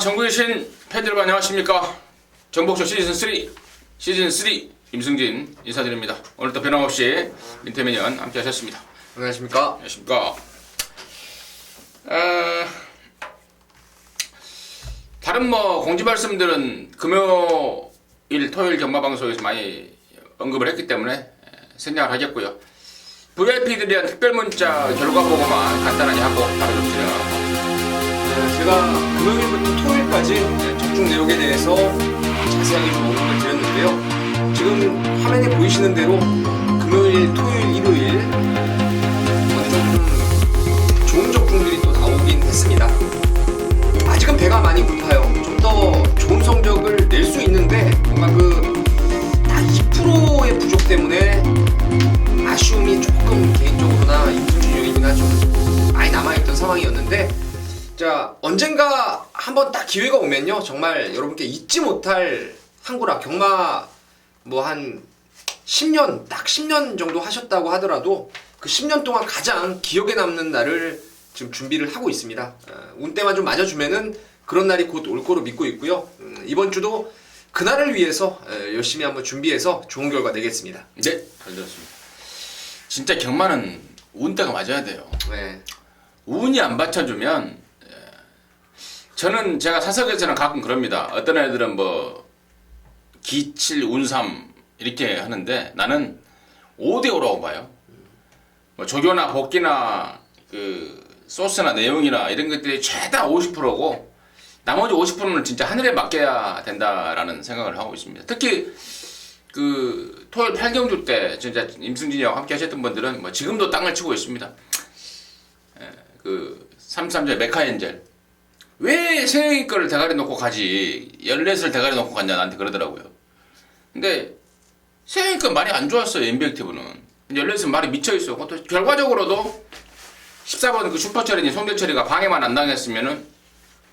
전국에 계신 팬들 여러분 안녕하십니까. 정복쇼 시즌3 임승진 인사드립니다. 오늘도 변함없이 민태민연 함께 하셨습니다. 안녕하십니까. 안녕하십니까. 다른 공지 말씀들은 금요일 토요일 경마방송에서 많이 언급을 했기 때문에 생략을 하겠고요. VIP들에 대한 특별 문자 결과 보고만 간단하게 하고 바로 좀 진행하고. 제가 금요일부터 토요일까지 적중 내용에 대해서 자세하게 좀 언급을 드렸는데요. 지금 화면에 보이시는 대로 금요일, 토요일, 일요일 어느 정도 좀 좋은 적중들이 또 나오긴 했습니다. 아직은 배가 많이 고파요. 좀 더 좋은 성적을 낼 수 있는데 뭔가 딱 2%의 부족 때문에 아쉬움이 조금 개인적으로나 임승진 요인이나 좀 많이 남아있던 상황이었는데, 자, 언젠가 한번 딱 기회가 오면요, 정말 여러분께 잊지 못할 한구라 경마 한 10년, 딱 10년 정도 하셨다고 하더라도 그 10년 동안 가장 기억에 남는 날을 지금 준비를 하고 있습니다. 운때만 좀 맞아주면은 그런 날이 곧 올 거로 믿고 있고요. 이번 주도 그날을 위해서 열심히 한번 준비해서 좋은 결과 내겠습니다. 네, 잘 들었습니다. 진짜 경마는 운때가 맞아야 돼요. 네. 운이 안 받쳐주면, 저는 제가 사석에서는 가끔 그럽니다. 어떤 애들은 기칠, 운삼 이렇게 하는데 나는 5대5라고 봐요. 조교나 복기나 소스나 내용이나 이런 것들이 최다 50%고 나머지 50%는 진짜 하늘에 맡겨야 된다라는 생각을 하고 있습니다. 특히 토요일 8경주 때 진짜 임승진이와 함께 하셨던 분들은 지금도 땅을 치고 있습니다. 33절 메카엔젤 왜 세영이 거를 대가리 놓고 가지 14을 대가리 놓고 갔냐 나한테 그러더라고요. 근데 세영이 거 말이 안 좋았어요. 인백티브는 14은 말이 미쳐있어. 또 결과적으로도 14번 슈퍼처리니 송대철이가 방해만 안 당했으면은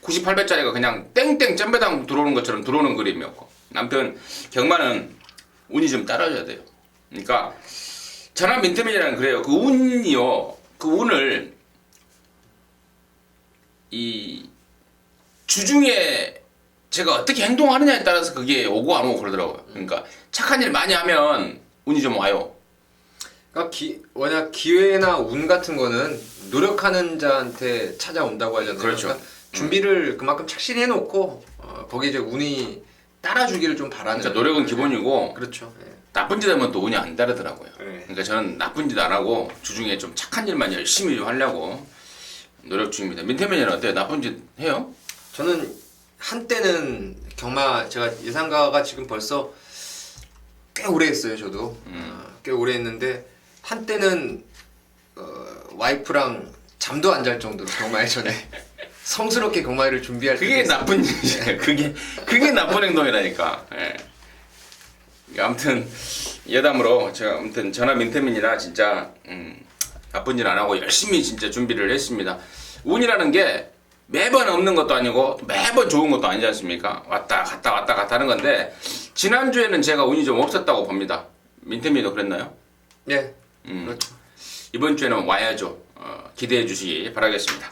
98배짜리가 그냥 땡땡 짬배당 들어오는 것처럼 들어오는 그림이었고, 아무튼 경마는 운이 좀 따라줘야 돼요. 그러니까 저나 민태민이랑 그래요. 그 운을 이 주중에 제가 어떻게 행동하느냐에 따라서 그게 오고 안 오고 그러더라고요. 그러니까 착한 일 많이 하면 운이 좀 와요. 그러니까 워낙 기회나 운 같은 거는 노력하는 자한테 찾아온다고 하잖아요. 그렇죠. 그러니까 준비를 그만큼 착실히 해놓고 거기에 이제 운이 따라주기를 좀 바라는. 그러니까 노력은 기본이고. 그렇죠. 네. 나쁜 짓 하면 또 운이 안 따르더라고요. 네. 그러니까 저는 나쁜 짓 안 하고 주중에 좀 착한 일만 열심히 좀 하려고 노력 중입니다. 민태민이는 어때요? 나쁜 짓 해요? 저는 한때는 경마 제가 예상가가 지금 벌써 꽤 오래 했어요. 저도 꽤 오래 했는데 한때는 와이프랑 잠도 안 잘 정도로 경마에 전에 성스럽게 경마를 준비할 때 그게 나쁜 짓이에요. 그게 나쁜 행동이라니까. 예. 아무튼 여담으로 제가 아무튼 저나 민태민이라 진짜 나쁜 일 안 하고 열심히 진짜 준비를 했습니다. 운이라는 게 매번 없는 것도 아니고 매번 좋은 것도 아니지 않습니까? 왔다 갔다 하는 건데 지난주에는 제가 운이 좀 없었다고 봅니다. 민태민도 그랬나요? 네. 그렇죠. 이번 주에는 와야죠. 기대해 주시기 바라겠습니다.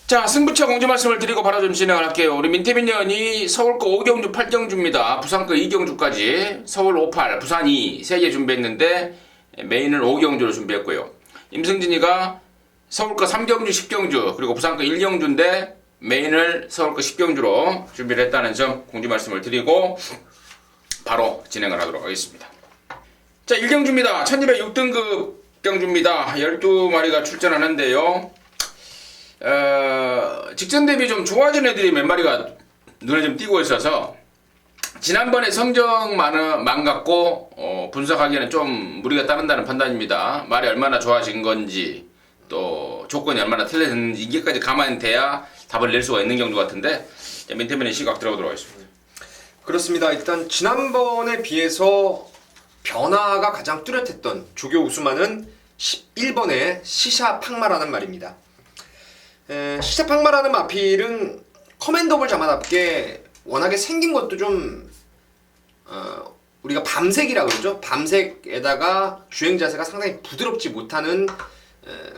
자, 승부처 공지 말씀을 드리고 바로 좀 진행을 할게요. 우리 민태민 년이 서울 거 5경주 8경주입니다. 부산 거 2경주까지 서울 58, 부산 2 세 개 준비했는데 메인을 5경주로 준비했고요. 임승진이가 서울 거 3경주 10경주 그리고 부산 거 1경주인데 메인을 서울 거 10경주로 준비를 했다는 점 공지 말씀을 드리고 바로 진행을 하도록 하겠습니다. 자, 1경주입니다. 1206등급 경주입니다. 12마리가 출전하는데요. 직전 대비 좀 좋아진 애들이 몇 마리가 눈에 좀 띄고 있어서 지난번에 성적만 갖고 분석하기에는 좀 무리가 따른다는 판단입니다. 말이 얼마나 좋아진 건지 또 조건이 얼마나 틀려졌는지 이게까지 감안돼야 답을 낼 수가 있는 경주 같은데 민태민의 시각 들어보도록 하겠습니다. 그렇습니다. 일단 지난번에 비해서 변화가 가장 뚜렷했던 조교 우수만은 11번의 시샤팍마라는 말입니다. 시샤팍마라는 마필은 커맨더블 자마답게 워낙에 생긴 것도 좀 우리가 밤색이라 그러죠. 밤색에다가 주행 자세가 상당히 부드럽지 못하는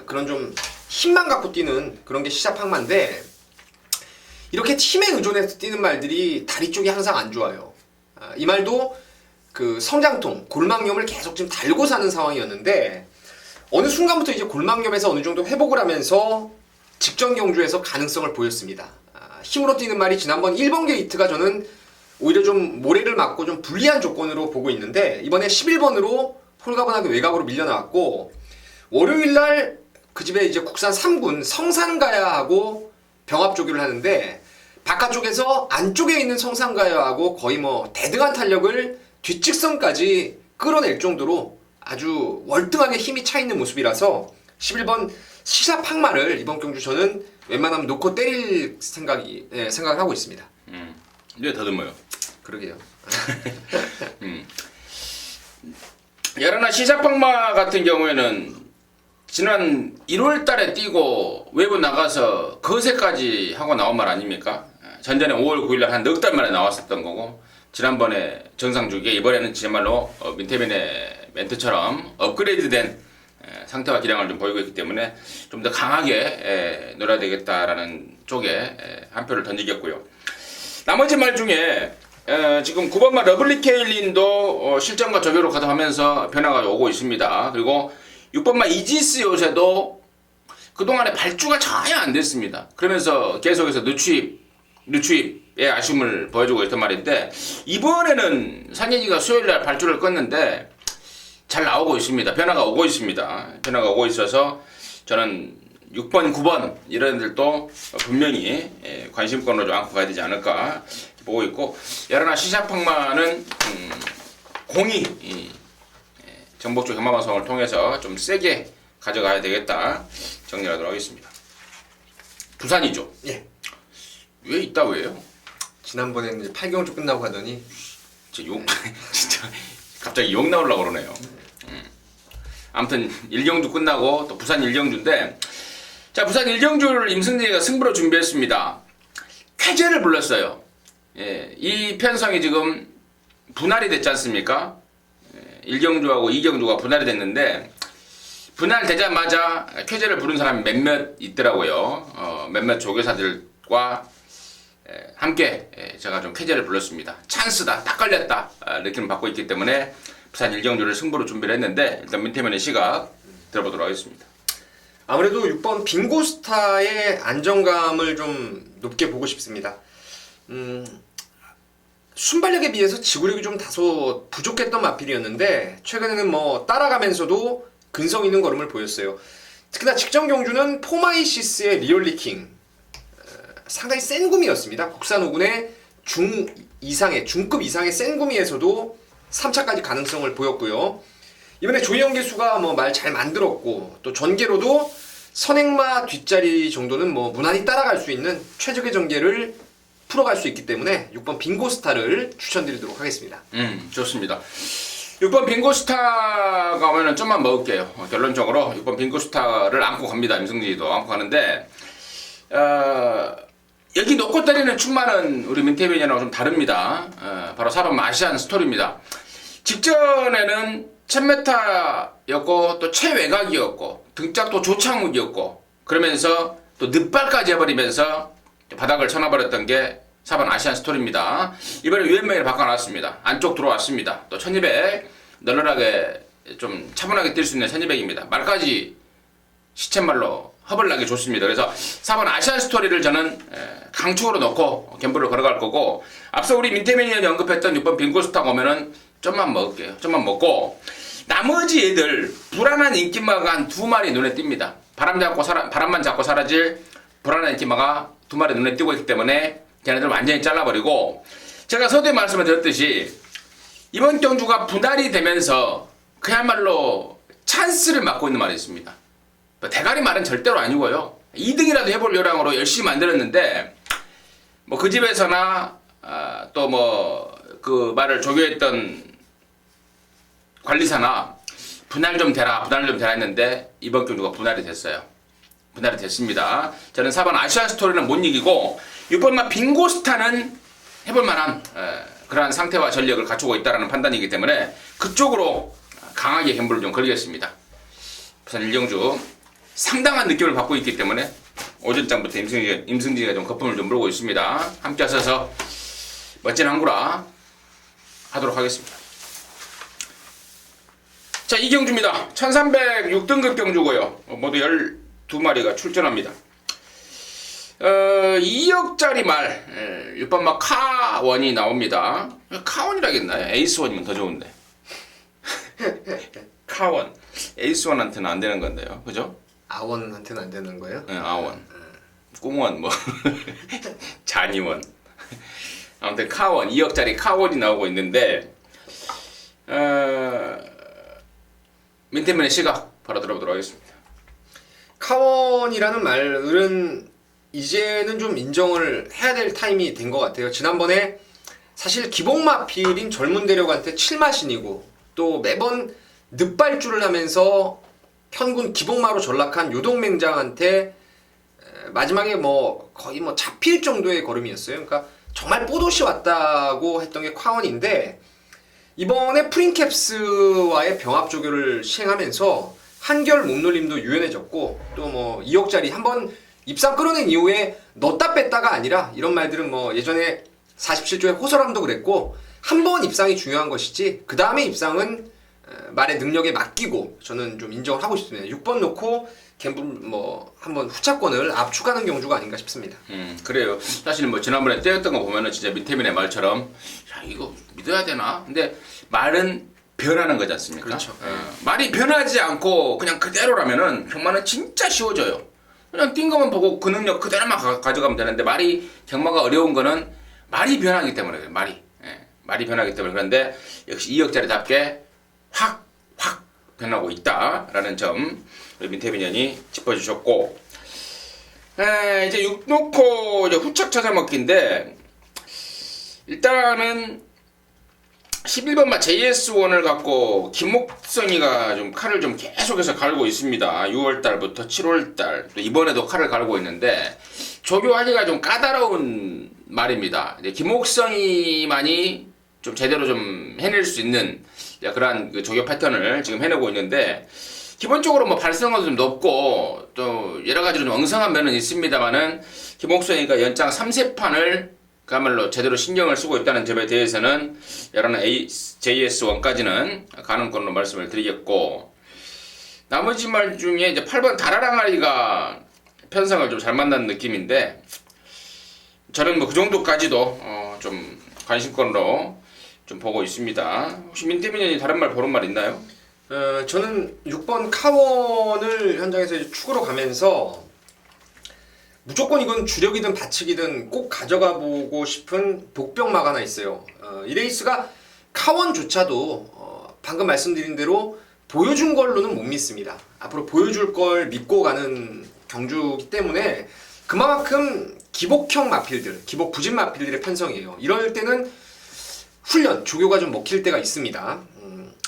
그런 좀 힘만 갖고 뛰는 그런 게 시샤팍마인데 이렇게 팀에 의존해서 뛰는 말들이 다리 쪽이 항상 안 좋아요. 이 말도 그 성장통, 골막염을 계속 지금 달고 사는 상황이었는데 어느 순간부터 이제 골막염에서 어느 정도 회복을 하면서 직전 경주에서 가능성을 보였습니다. 힘으로 뛰는 말이 지난번 1번 게이트가 저는 오히려 좀 모래를 맞고 좀 불리한 조건으로 보고 있는데 이번에 11번으로 홀가분하게 외곽으로 밀려나왔고 월요일날 그 집에 이제 국산 3군 성산가야하고 병합 조교를 하는데 바깥쪽에서 안쪽에 있는 성산가야하고 거의 뭐 대등한 탄력을 뒷직선까지 끌어낼 정도로 아주 월등하게 힘이 차 있는 모습이라서 11번 시사팍마를 이번 경주 저는 웬만하면 놓고 때릴 생각을 하고 있습니다. 왜 더듬어요? 그러게요. 야라나 시사팍마 같은 경우에는 지난 1월 달에 뛰고 외부 나가서 거세까지 하고 나온 말 아닙니까? 전전에 5월 9일날 한 넉 달 만에 나왔었던 거고 지난번에 정상주기에 이번에는 정말로 민태민의 멘트처럼 업그레이드된 상태와 기량을 좀 보이고 있기 때문에 좀 더 강하게 놀아야 되겠다라는 쪽에 한 표를 던지겠고요. 나머지 말 중에 지금 9번마 러블리 케일린도 실전과 조교로 가동하면서 변화가 오고 있습니다. 그리고 6번마 이지스 요새도 그동안에 발주가 전혀 안 됐습니다. 그러면서 계속해서 누추입의 아쉬움을 보여주고 있단 말인데 이번에는 상현이가 수요일날 발주를 껐는데 잘 나오고 있습니다. 변화가 오고 있습니다. 변화가 오고 있어서 저는 6번, 9번 이런 애들도 분명히 관심권으로 좀 안고 가야 되지 않을까 보고 있고 야라나 시샤팡마는 공이 전북 쪽 현마방송을 통해서 좀 세게 가져가야 되겠다 정리하도록 하겠습니다. 부산이죠? 예. 왜 있다 왜요? 지난번에는 이제 8경주 끝나고 가더니 진짜 갑자기 욕 나오려고 그러네요. 아무튼 1경주 끝나고 또 부산 1경주인데 자 부산 1경주를 임승진이가 승부로 준비했습니다. 쾌제를 불렀어요. 예, 이 편성이 지금 분할이 됐지 않습니까? 1경주하고 2경주가 분할이 됐는데 분할되자마자 쾌제를 부른 사람이 몇몇 있더라고요. 몇몇 조교사들과 함께 제가 좀 쾌제를 불렀습니다. 찬스다, 딱 걸렸다 느낌을 받고 있기 때문에 부산 1경주를 승부로 준비를 했는데 일단 민태면의 시각 들어보도록 하겠습니다. 아무래도 6번 빙고스타의 안정감을 좀 높게 보고 싶습니다. 순발력에 비해서 지구력이 좀 다소 부족했던 마필이었는데 최근에는 뭐 따라가면서도 근성 있는 걸음을 보였어요. 특히나 직전 경주는 포마이시스의 리얼리킹 상당히 센 구미였습니다. 국산 5군의 중급 이상의 센 구미에서도 3차까지 가능성을 보였고요. 이번에 조희영 기수가 뭐 말 잘 만들었고 또 전개로도 선행마 뒷자리 정도는 뭐 무난히 따라갈 수 있는 최적의 전개를 풀어갈 수 있기 때문에 6번 빙고스타를 추천드리도록 하겠습니다. 좋습니다. 6번 빙고스타가 오면은 좀만 먹을게요. 결론적으로 6번 빙고스타를 안고 갑니다. 임승진이도 안고 가는데 여기 놓고 때리는 충만은 우리 민태빈이랑 좀 다릅니다. 바로 4번 아시안 스토리입니다. 직전에는 1000m였고 또 최외곽이었고 등짝도 조창욱이었고 그러면서 또 늑발까지 해버리면서 바닥을 쳐놔버렸던 게 4번 아시안 스토리입니다. 이번에 UMA를 바꿔놨습니다. 안쪽 들어왔습니다. 또 1200 널널하게 좀 차분하게 뛸 수 있는 1200입니다. 말까지 시쳇말로 허벌나게 좋습니다. 그래서 4번 아시안 스토리를 저는 강축으로 넣고 갬블을 걸어갈 거고 앞서 우리 민태민이 언급했던 6번 빙고스타가 오면은 좀만 먹을게요. 좀만 먹고 나머지 애들 불안한 인기마가 한 2마리 눈에 띕니다. 바람만 잡고 사라질 불안한 인기마가 2마리 눈에 띄고 있기 때문에 걔네들 완전히 잘라버리고 제가 서두에 말씀을 드렸듯이 이번 경주가 분할이 되면서 그야말로 찬스를 맞고 있는 말이 있습니다. 대가리 말은 절대로 아니고요. 2등이라도 해볼 요량으로 열심히 만들었는데 뭐 그 집에서나 또 뭐 그 말을 조교했던 관리사나 분할 좀 되라 했는데 이번 경주가 분할이 됐어요. 분할이 됐습니다. 저는 4번 아시안 스토리는 못 이기고 6번만 빙고스타는 해볼 만한 그러한 상태와 전력을 갖추고 있다는 판단이기 때문에 그쪽으로 강하게 갬블을 좀 걸겠습니다. 부산 1경주 상당한 느낌을 받고 있기 때문에 오전장부터 임승지가 좀 거품을 좀 물고 있습니다. 함께 하셔서 멋진 항구라 하도록 하겠습니다. 자, 이경주입니다. 1306등급 경주고요. 모두 12마리가 출전합니다. 2억짜리 말 6번마 카원이 나옵니다. 카원이라겠나요? 에이스원이면 더 좋은데. 카원. 에이스원한테는 안 되는 건데요. 그죠? 아원한테는 안 되는 거예요? 네, 아원. 꽁원 뭐 잔이원. 아무튼 카원 2억짜리 카원이 나오고 있는데 민태민의 시각 바로 들어보도록 하겠습니다. 카원이라는 말은 이제는 좀 인정을 해야 될 타임이 된 것 같아요. 지난번에 사실 기복마필인 젊은 대력한테 7마신이고 또 매번 늑발주를 하면서 현군 기복마로 전락한 요동맹장한테 마지막에 뭐 거의 뭐 잡힐 정도의 걸음이었어요. 그러니까 정말 뽀도시 왔다고 했던 게 카원인데 이번에 프린캡스와의 병합 조교를 시행하면서 한결 몸놀림도 유연해졌고 또 뭐 2억짜리 한번 입상 끌어낸 이후에 넣었다 뺐다가 아니라 이런 말들은 뭐 예전에 47조의 호설함도 그랬고 한 번 입상이 중요한 것이지 그 다음에 입상은 말의 능력에 맡기고 저는 좀 인정을 하고 싶습니다. 6번 놓고 갬블 뭐 한번 후차권을 압축하는 경주가 아닌가 싶습니다. 그래요. 사실 뭐 지난번에 떼었던 거 보면은 진짜 민태민의 말처럼 야 이거 믿어야 되나? 근데 말은 변하는 거지 않습니까? 그렇죠. 말이 변하지 않고 그냥 그대로라면은 경마는 진짜 쉬워져요. 그냥 뛴 것만 보고 그 능력 그대로만 가져가면 되는데 말이 경마가 어려운 거는 말이 변하기 때문에 그래요. 말이 변하기 때문에 그런데 역시 2억짜리답게 확 변하고 있다라는 점 우리 민태민연이 짚어주셨고 이제 6 놓고 이제 후착 찾아먹기인데 일단은 11번마 JS1을 갖고 김목성이가 좀 칼을 좀 계속해서 갈고 있습니다. 6월달부터 7월달 또 이번에도 칼을 갈고 있는데 조교하기가 좀 까다로운 말입니다. 이제 김목성이만이 좀 제대로 좀 해낼 수 있는 그러한 그 조교 패턴을 지금 해내고 있는데 기본적으로 뭐 발성어도 좀 높고 또 여러 가지로 좀 엉성한 면은 있습니다만은 김목성이가 연장 3세판을 그야말로 제대로 신경을 쓰고 있다는 점에 대해서는 여러분 JS1까지는 가는 걸로 말씀을 드리겠고 나머지 말 중에 이제 8번 다라랑아리가 편성을 좀 잘 만난 느낌인데 저는 뭐 그 정도까지도 좀 관심권으로 좀 보고 있습니다. 혹시 민태민이 다른 말 보는 말 있나요? 저는 6번 카원을 현장에서 이제 축으로 가면서 무조건 이건 주력이든 바측이든 꼭 가져가 보고 싶은 복병마가 하나 있어요. 이 레이스가 카원조차도 방금 말씀드린 대로 보여준 걸로는 못 믿습니다. 앞으로 보여줄 걸 믿고 가는 경주이기 때문에 그만큼 기복형 마필들, 기복 부진 마필들의 편성이에요. 이럴 때는 훈련, 조교가 좀 먹힐 때가 있습니다.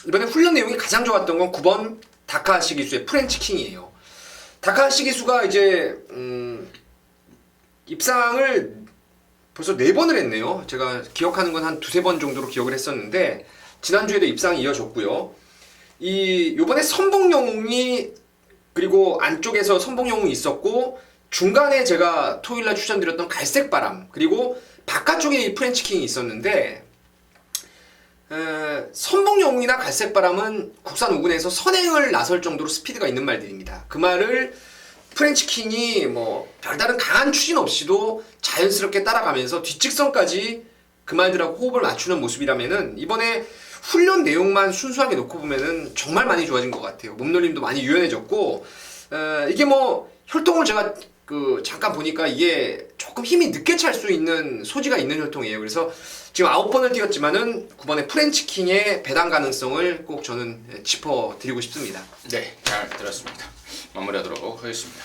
이번에 훈련 내용이 가장 좋았던 건 9번 다카하시 기수의 프렌치 킹이에요. 다카하시 기수가 이제 입상을 벌써 4번을 했네요. 제가 기억하는 건 한 2-3번 정도로 기억을 했었는데 지난주에도 입상이 이어졌고요. 요번에 선봉영웅이 그리고 안쪽에서 선봉영웅이 있었고 중간에 제가 토요일날 추천드렸던 갈색바람 그리고 바깥쪽에 이 프렌치킹이 있었는데 선봉영웅이나 갈색바람은 국산 5군에서 선행을 나설 정도로 스피드가 있는 말들입니다. 그 말을 프렌치킹이 뭐 별다른 강한 추진 없이도 자연스럽게 따라가면서 뒷직선까지 그 말들하고 호흡을 맞추는 모습이라면은 이번에 훈련 내용만 순수하게 놓고 보면은 정말 많이 좋아진 것 같아요. 몸놀림도 많이 유연해졌고 이게 뭐 혈통을 제가 잠깐 보니까 이게 조금 힘이 늦게 찰 수 있는 소지가 있는 혈통이에요. 그래서 지금 9번을 뛰었지만은 9번의 프렌치킹의 배당 가능성을 꼭 저는 짚어드리고 싶습니다. 네, 잘 들었습니다. 마무리하도록 하겠습니다.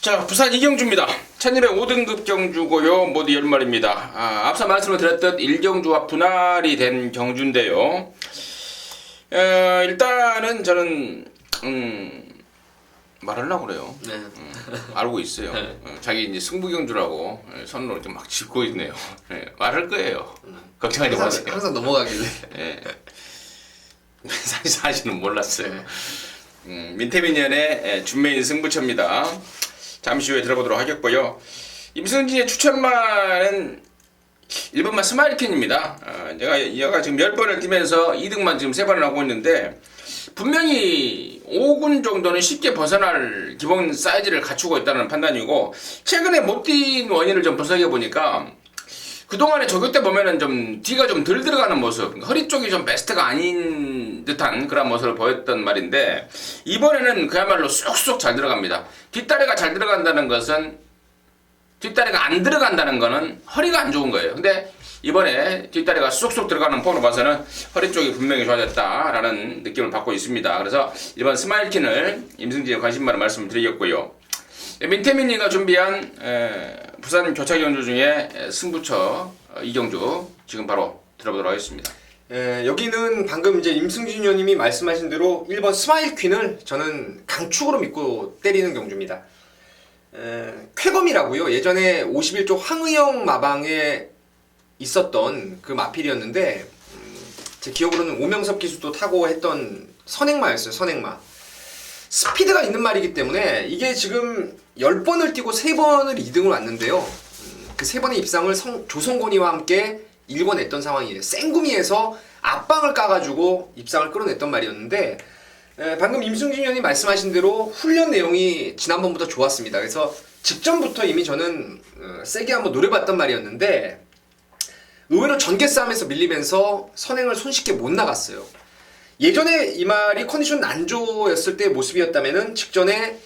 자, 부산 이경주입니다. 1205등급 경주고요. 모두 10마리입니다. 앞서 말씀을 드렸듯 1경주와 분할이 된 경주인데요. 일단은 저는 말하려고 그래요. 네. 알고 있어요. 자기 이제 승부경주라고 손으로 이렇게 막 짚고 있네요. 말할 거예요. 걱정하지 마세요. 항상 넘어가길래. 사실은 몰랐어요. 민태민연의 준메인 승부처입니다. 잠시 후에 들어보도록 하겠고요. 임승진의 추천마는 1번마 스마일캔입니다. 얘가 지금 10번을 뛰면서 2등만 지금 3번을 하고 있는데, 분명히 5군 정도는 쉽게 벗어날 기본 사이즈를 갖추고 있다는 판단이고, 최근에 못 뛴 원인을 좀 분석해 보니까 그동안에 조교 때 보면은 좀 뒤가 좀 덜 들어가는 모습, 허리 쪽이 좀 베스트가 아닌 듯한 그런 모습을 보였던 말인데, 이번에는 그야말로 쏙쏙 잘 들어갑니다. 뒷다리가 잘 들어간다는 것은, 뒷다리가 안 들어간다는 거는 허리가 안 좋은 거예요. 근데 이번에 뒷다리가 쏙쏙 들어가는 폼으로 봐서는 허리 쪽이 분명히 좋아졌다라는 느낌을 받고 있습니다. 그래서 이번 스마일킨을 임승진의 관심마로 말씀을 드리겠고요. 민태민이가 준비한 부산 교차 경주 중에 승부처 이경주 지금 바로 들어보도록 하겠습니다. 여기는 방금 이제 임승진 의원님이 말씀하신 대로 1번 스마일 퀸을 저는 강축으로 믿고 때리는 경주입니다. 쾌검이라고요. 예전에 51조 황의영 마방에 있었던 그 마필이었는데, 제 기억으로는 오명섭 기수도 타고 했던 선행마였어요. 선행마. 스피드가 있는 말이기 때문에 이게 지금 10번을 뛰고 3번을 2등을 왔는데요. 그 3번의 입상을 조성곤이와 함께 일궈냈던 상황이에요. 생구미에서 앞방을 까가지고 입상을 끌어냈던 말이었는데, 방금 임승진 의원이 말씀하신 대로 훈련 내용이 지난번보다 좋았습니다. 그래서 직전부터 이미 저는 세게 한번 노려봤단 말이었는데, 의외로 전개 싸움에서 밀리면서 선행을 손쉽게 못 나갔어요. 예전에 이 말이 컨디션 난조였을 때의 모습이었다면은 직전에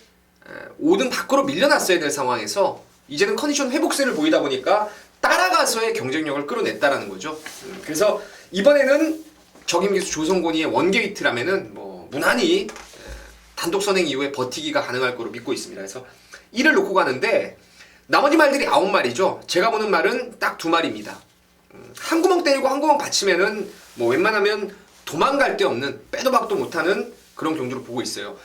5등 밖으로 밀려났어야 될 상황에서 이제는 컨디션 회복세를 보이다 보니까 따라가서의 경쟁력을 끌어냈다라는 거죠. 그래서 이번에는 적임기수 조성곤이의 원게이트라면은 뭐 무난히 단독 선행 이후에 버티기가 가능할 거로 믿고 있습니다. 그래서 이를 놓고 가는데 나머지 말들이 9마리죠. 제가 보는 말은 딱 2마리입니다. 한 구멍 때리고 한 구멍 받치면은 뭐 웬만하면 도망갈 데 없는, 빼도 박도 못하는 그런 경주를 보고 있어요.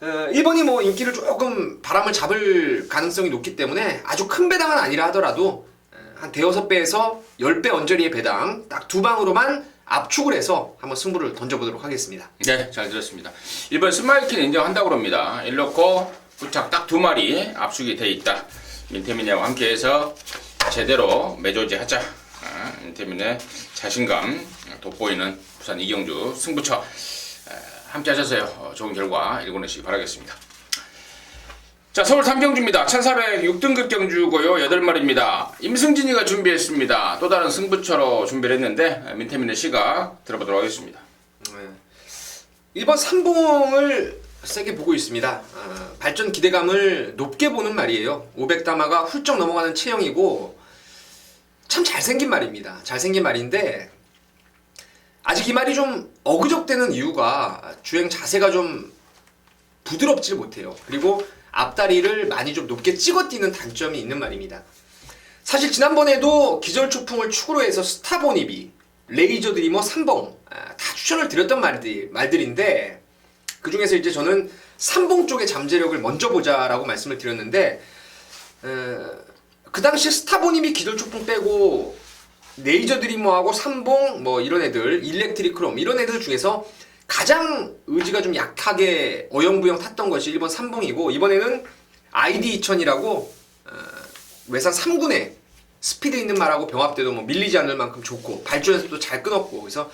1번이 뭐 인기를 조금 바람을 잡을 가능성이 높기 때문에 아주 큰 배당은 아니라 하더라도 한 대여섯 배에서 10배 언저리의 배당 딱 2방으로만 압축을 해서 한번 승부를 던져보도록 하겠습니다. 네, 잘 들었습니다. 1번 스마일킨 인정한다고 합니다. 일놓고 부착 딱 2마리 압축이 돼 있다. 민태민이와 함께해서 제대로 매조지하자. 민태민의 자신감 돋보이는 부산 이경주 승부처 함께 하셔서요, 좋은 결과 일궈내시기 바라겠습니다. 자, 서울 3경주입니다. 1406등급 경주고요. 8마리입니다. 임승진이가 준비했습니다. 또 다른 승부처로 준비를 했는데 민태민의 시각 들어보도록 하겠습니다. 1번 삼봉을 세게 보고 있습니다. 발전 기대감을 높게 보는 말이에요. 500담화가 훌쩍 넘어가는 체형이고 참 잘생긴 말입니다. 잘생긴 말인데 아직 이 말이 좀 어그적대는 이유가 주행 자세가 좀 부드럽지 못해요. 그리고 앞다리를 많이 좀 높게 찍어 뛰는 단점이 있는 말입니다. 사실 지난번에도 기절초풍을 축으로 해서 스타보니비, 레이저 드리머 3봉 다 추천을 드렸던 말들인데, 그 중에서 이제 저는 3봉 쪽의 잠재력을 먼저 보자라고 말씀을 드렸는데, 그 당시 스타보니비 기절초풍 빼고 레이저 드리머하고 3봉 뭐 이런 애들, 일렉트릭 크롬 이런 애들 중에서 가장 의지가 좀 약하게 어영부영 탔던 것이 1번 3봉이고, 이번에는 ID 2000이라고 외산 3군에 스피드 있는 말하고 병합돼도 뭐 밀리지 않을 만큼 좋고 발주에서도 잘 끊었고, 그래서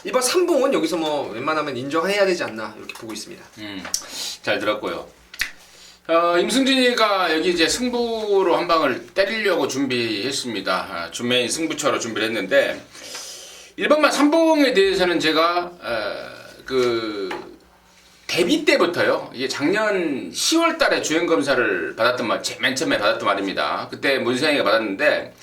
1번 3봉은 여기서 뭐 웬만하면 인정해야 되지 않나 이렇게 보고 있습니다. 잘 들었고요. 임승진이가 여기 이제 승부로 한 방을 때리려고 준비했습니다. 준메인 승부처로 준비를 했는데 1번만 3봉에 대해서는 제가 그 데뷔 때부터요. 이게 작년 10월 달에 주행 검사를 받았던 말, 맨 처음에 받았던 말입니다. 그때 문세영이가 받았는데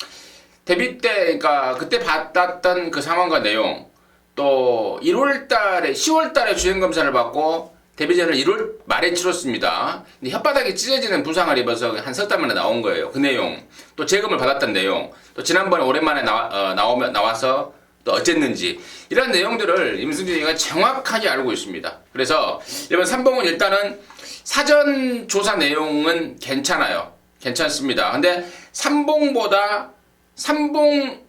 데뷔 때, 그러니까 그때 받았던 그 상황과 내용, 또 1월 달에 10월 달에 주행 검사를 받고 데뷔전을 1월 말에 치렀습니다. 근데 혓바닥이 찢어지는 부상을 입어서 한 석 달 만에 나온 거예요. 그 내용, 또 재검을 받았던 내용, 또 지난번에 오랜만에 나와서 또 어쨌는지, 이런 내용들을 임승진이가 정확하게 알고 있습니다. 그래서 이번 3봉은 일단은 사전 조사 내용은 괜찮아요. 괜찮습니다. 근데 3봉보다 3봉만한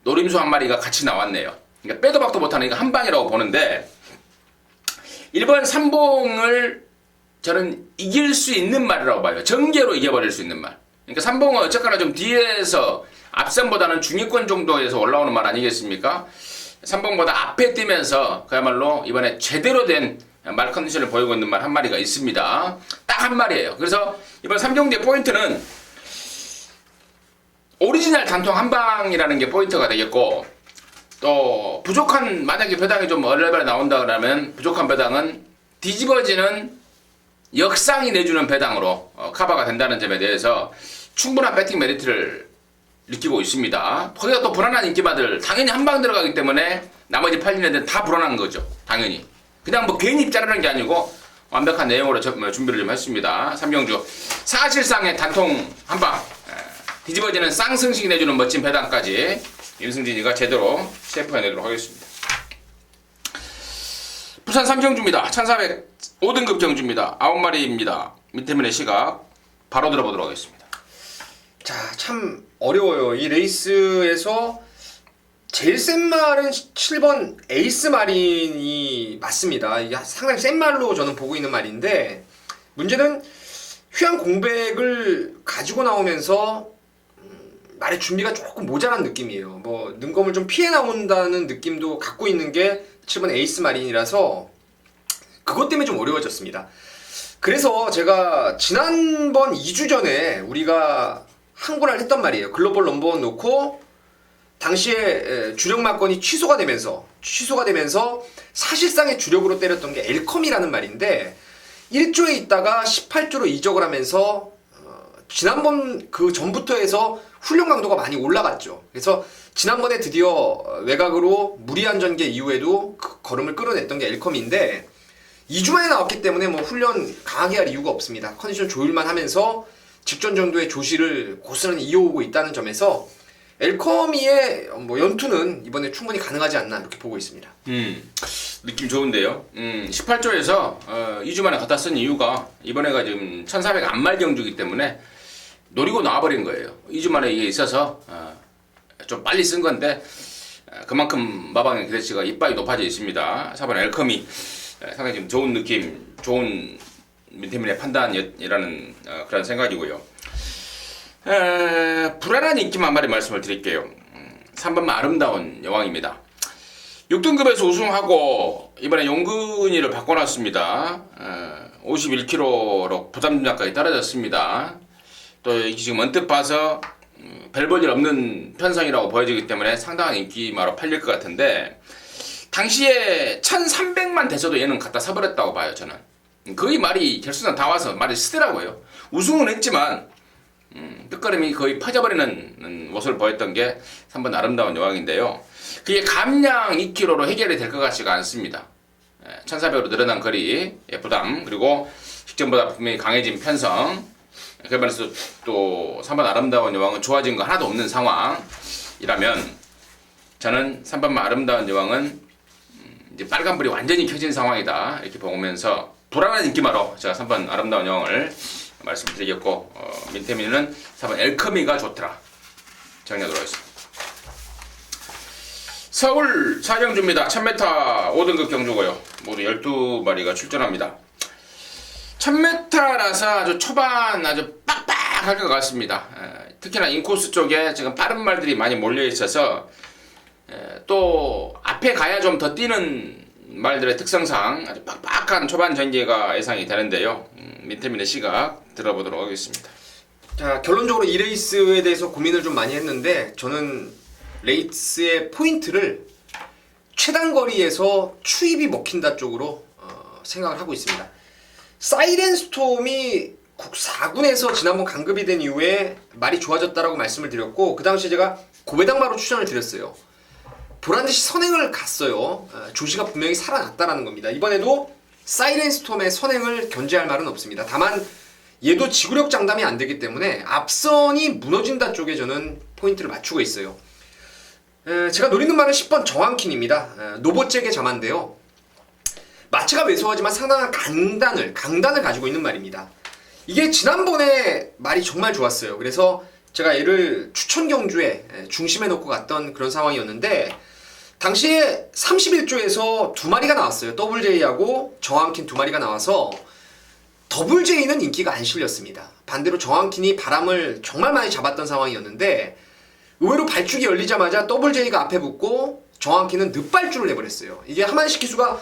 노림수 한 마리가 같이 나왔네요. 그러니까 빼도 박도 못하는 이거 한 방이라고 보는데 1번 삼봉을 저는 이길 수 있는 말이라고 봐요. 전개로 이겨버릴 수 있는 말. 그러니까 삼봉은 어쨌거나 좀 뒤에서 앞선보다는 중위권 정도에서 올라오는 말 아니겠습니까? 삼봉보다 앞에 뛰면서 그야말로 이번에 제대로 된 말 컨디션을 보이고 있는 말 한 마리가 있습니다. 딱 한 마리예요. 그래서 이번 3경기의 포인트는 오리지널 단통 한 방이라는 게 포인트가 되겠고, 또 부족한, 만약에 배당이 좀 얼레벌레 나온다 그러면 부족한 배당은 뒤집어지는 역상이 내주는 배당으로 커버가 된다는 점에 대해서 충분한 배팅 메리트를 느끼고 있습니다. 거기다 또 불안한 인기마들 당연히 한 방 들어가기 때문에 나머지 8인 애들은 다 불안한 거죠. 당연히 그냥 뭐 괜히 자르는 게 아니고 완벽한 내용으로 준비를 좀 했습니다. 3경주 사실상의 단통 한방, 뒤집어지는 쌍승식 내주는 멋진 배당까지 임승진이가 제대로 셰프해내도록 하겠습니다. 부산 3경주입니다. 1405등급 경주입니다. 9마리입니다. 민태민의 시각 바로 들어보도록 하겠습니다. 자, 참 어려워요. 이 레이스에서 제일 센 말은 7번 에이스 마린이 맞습니다. 이게 상당히 센 말로 저는 보고 있는 말인데, 문제는 휴양 공백을 가지고 나오면서 말의 준비가 조금 모자란 느낌이에요. 뭐 능검을 좀 피해 나온다는 느낌도 갖고 있는 게 7번 에이스 마린이라서 그것 때문에 좀 어려워졌습니다. 그래서 제가 지난번 2주 전에 우리가 항고를 했단 말이에요. 글로벌 넘버원 놓고 당시에 주력 막건이 취소가 되면서 사실상의 주력으로 때렸던 게 엘컴이라는 말인데, 1조에 있다가 18조로 이적을 하면서 지난번 그 전부터 해서 훈련 강도가 많이 올라갔죠. 그래서 지난번에 드디어 외곽으로 무리한 전개 이후에도 그 걸음을 끌어냈던 게 엘컴인데, 2주 만에 나왔기 때문에 뭐 훈련 강하게 할 이유가 없습니다. 컨디션 조율만 하면서 직전 정도의 조시를 고스란히 이어오고 있다는 점에서 엘커미의 뭐 연투는 이번에 충분히 가능하지 않나 이렇게 보고 있습니다. 느낌 좋은데요. 18조에서 2주 만에 갖다 쓴 이유가 이번에가 지금 1400 안말 경주이기 때문에 노리고 나와버린 거예요. 2주 만에 이게 있어서 좀 빨리 쓴 건데 그만큼 마방의 기대치가 이빨이 높아져 있습니다. 4번 엘커미 상당히 지금 좋은 느낌, 좋은 민태민의 판단이라는 그런 생각이고요. 불안한 인기만 한 마리 말씀을 드릴게요. 3번만 아름다운 여왕입니다. 6등급에서 우승하고 이번에 용근이를 바꿔놨습니다. 51kg로 부담중량까지 떨어졌습니다. 또 지금 언뜻 봐서 별 볼 일 없는 편성이라고 보여지기 때문에 상당한 인기마로 팔릴 것 같은데, 당시에 1300만 돼서도 얘는 갖다 사버렸다고 봐요. 저는 거의 말이 결승선 다 와서 말이 쓰더라고요. 우승은 했지만 끝걸음이 거의 퍼져버리는 모습을 보였던 게 3번 아름다운 여왕인데요. 그게 감량 2kg로 해결이 될 것 같지가 않습니다. 1400으로 늘어난 거리, 부담, 그리고 직전보다 분명히 강해진 편성, 그에 반해서 또 3번 아름다운 여왕은 좋아진 거 하나도 없는 상황이라면, 저는 3번만 아름다운 여왕은 이제 빨간불이 완전히 켜진 상황이다 이렇게 보면서 불안한 인기마로 제가 3번 아름다운 여왕을 말씀드리겠고, 민태민은 4번 엘커미가 좋더라 정리하도록 하겠습니다. 서울 4경주입니다. 1000m 5등급 경주고요. 모두 12마리가 출전합니다. 1000m라서 아주 초반 아주 빡빡할 것 같습니다. 특히나 인코스 쪽에 지금 빠른 말들이 많이 몰려 있어서 또 앞에 가야 좀 더 뛰는 말들의 특성상 아주 빡빡한 초반 전개가 예상이 되는데요. 민태민의 시각 들어보도록 하겠습니다. 자, 결론적으로 이 레이스에 대해서 고민을 좀 많이 했는데, 저는 레이스의 포인트를 최단거리에서 추입이 먹힌다 쪽으로 생각을 하고 있습니다. 사이렌 스톰이 국 4군에서 지난번 강급이 된 이후에 말이 좋아졌다라고 말씀을 드렸고, 그 당시에 제가 고배당마로 추천을 드렸어요. 보란듯이 선행을 갔어요. 조시가 분명히 살아났다라는 겁니다. 이번에도 사이렌 스톰의 선행을 견제할 말은 없습니다. 다만 얘도 지구력 장담이 안 되기 때문에 앞선이 무너진다 쪽에 저는 포인트를 맞추고 있어요. 제가 노리는 말은 10번 정황킨입니다. 노보잭의 자마인데요. 마체가 왜소하지만 상당한 강단을 가지고 있는 말입니다. 이게 지난번에 말이 정말 좋았어요. 그래서 제가 얘를 추천 경주에 중심에 놓고 갔던 그런 상황이었는데, 당시에 31조에서 두 마리가 나왔어요. 더블 J하고 저항킨 두 마리가 나와서 더블 J는 인기가 안 실렸습니다. 반대로 저항킨이 바람을 정말 많이 잡았던 상황이었는데 의외로 발죽이 열리자마자 더블 J가 앞에 붙고 저항킨은 늦발주를 내버렸어요. 이게 하만시 기수가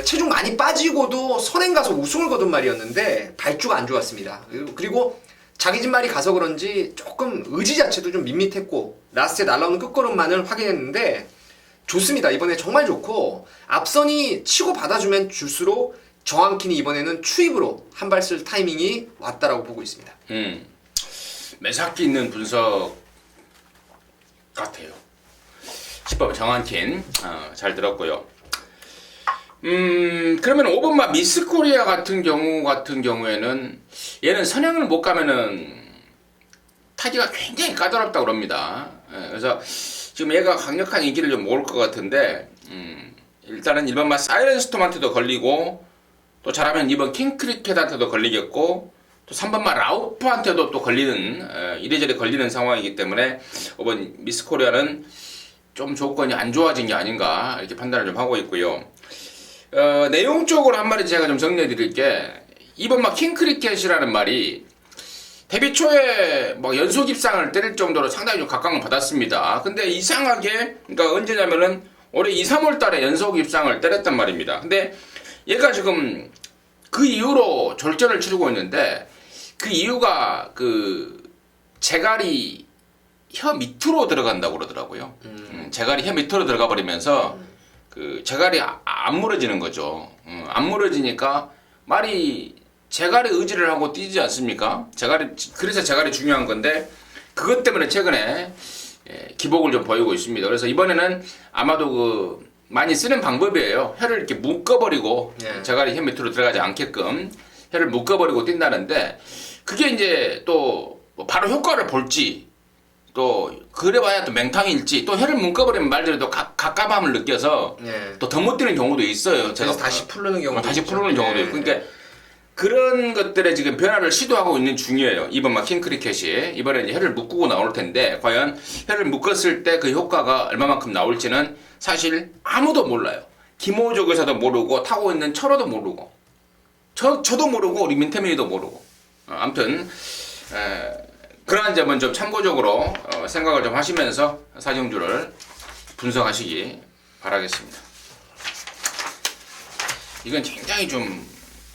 체중 많이 빠지고도 선행 가서 우승을 거둔 말이었는데 발주가 안 좋았습니다. 그리고 자기 집 말이 가서 그런지 조금 의지 자체도 좀 밋밋했고 라스트에 날라오는 끝걸음만을 확인했는데 좋습니다. 이번에 정말 좋고 앞선이 치고 받아주면 줄수록 저항킨이 이번에는 추입으로 한 발 쓸 타이밍이 왔다라고 보고 있습니다. 매사기 있는 분석 같아요. 10번 정한킨 잘 들었고요. 그러면 5번마 미스코리아 같은 경우에는 얘는 선행을 못 가면은 타기가 굉장히 까다롭다고 그럽니다. 그래서 지금 얘가 강력한 인기를 좀 모을 것 같은데 일단은 1번마 사이렌스톰한테도 걸리고 또 잘하면 2번 킹크리켓한테도 걸리겠고 또 3번마 라우프한테도 또 걸리는 이래저래 걸리는 상황이기 때문에 5번 미스코리아는 좀 조건이 안 좋아진 게 아닌가 이렇게 판단을 좀 하고 있고요. 내용적으로 한 마디 제가 좀 정리해 드릴게 2번마 킹크리켓이라는 말이 데뷔 초에 뭐 연속 입상을 때릴 정도로 상당히 좀 각광을 받았습니다. 근데 이상하게 그러니까 언제냐면은 올해 2, 3월 달에 연속 입상을 때렸단 말입니다. 근데 얘가 지금 그 이후로 졸전을 치르고 있는데 그 이유가 그 재갈이 혀 밑으로 들어간다고 그러더라고요. 재갈이 혀 밑으로 들어가 버리면서 그 재갈이 안 무너지는 거죠. 안 무너지니까 말이 재갈의 의지를 하고 뛰지 않습니까? 그래서 재갈이 중요한 건데 그것 때문에 최근에 기복을 좀 보이고 있습니다. 그래서 이번에는 아마도 그 많이 쓰는 방법이에요. 혀를 이렇게 묶어버리고 재갈이 혀 밑으로 들어가지 않게끔 혀를 묶어버리고 뛴다는데 그게 이제 또 바로 효과를 볼지 또 그래봐야 또 맹탕일지 또 혀를 묶어버리면 말대로 갑갑함을 느껴서 또 더 못 뛰는 경우도 있어요. 그래서 다시 풀르는 경우도 다시 풀르는 경우도 있고 그러니까 그런 것들에 지금 변화를 시도하고 있는 중이에요. 이번 막 킹크리켓이 이번에 이제 혀를 묶고 나올 텐데 과연 혀를 묶었을 때 그 효과가 얼마만큼 나올지는 사실 아무도 몰라요. 김호족 의사도 모르고 타고 있는 철호도 모르고 저도 모르고 우리 민태민이도 모르고 아무튼 그러한 점은 좀 참고적으로 생각을 좀 하시면서 사정주를 분석하시기 바라겠습니다. 이건 굉장히 좀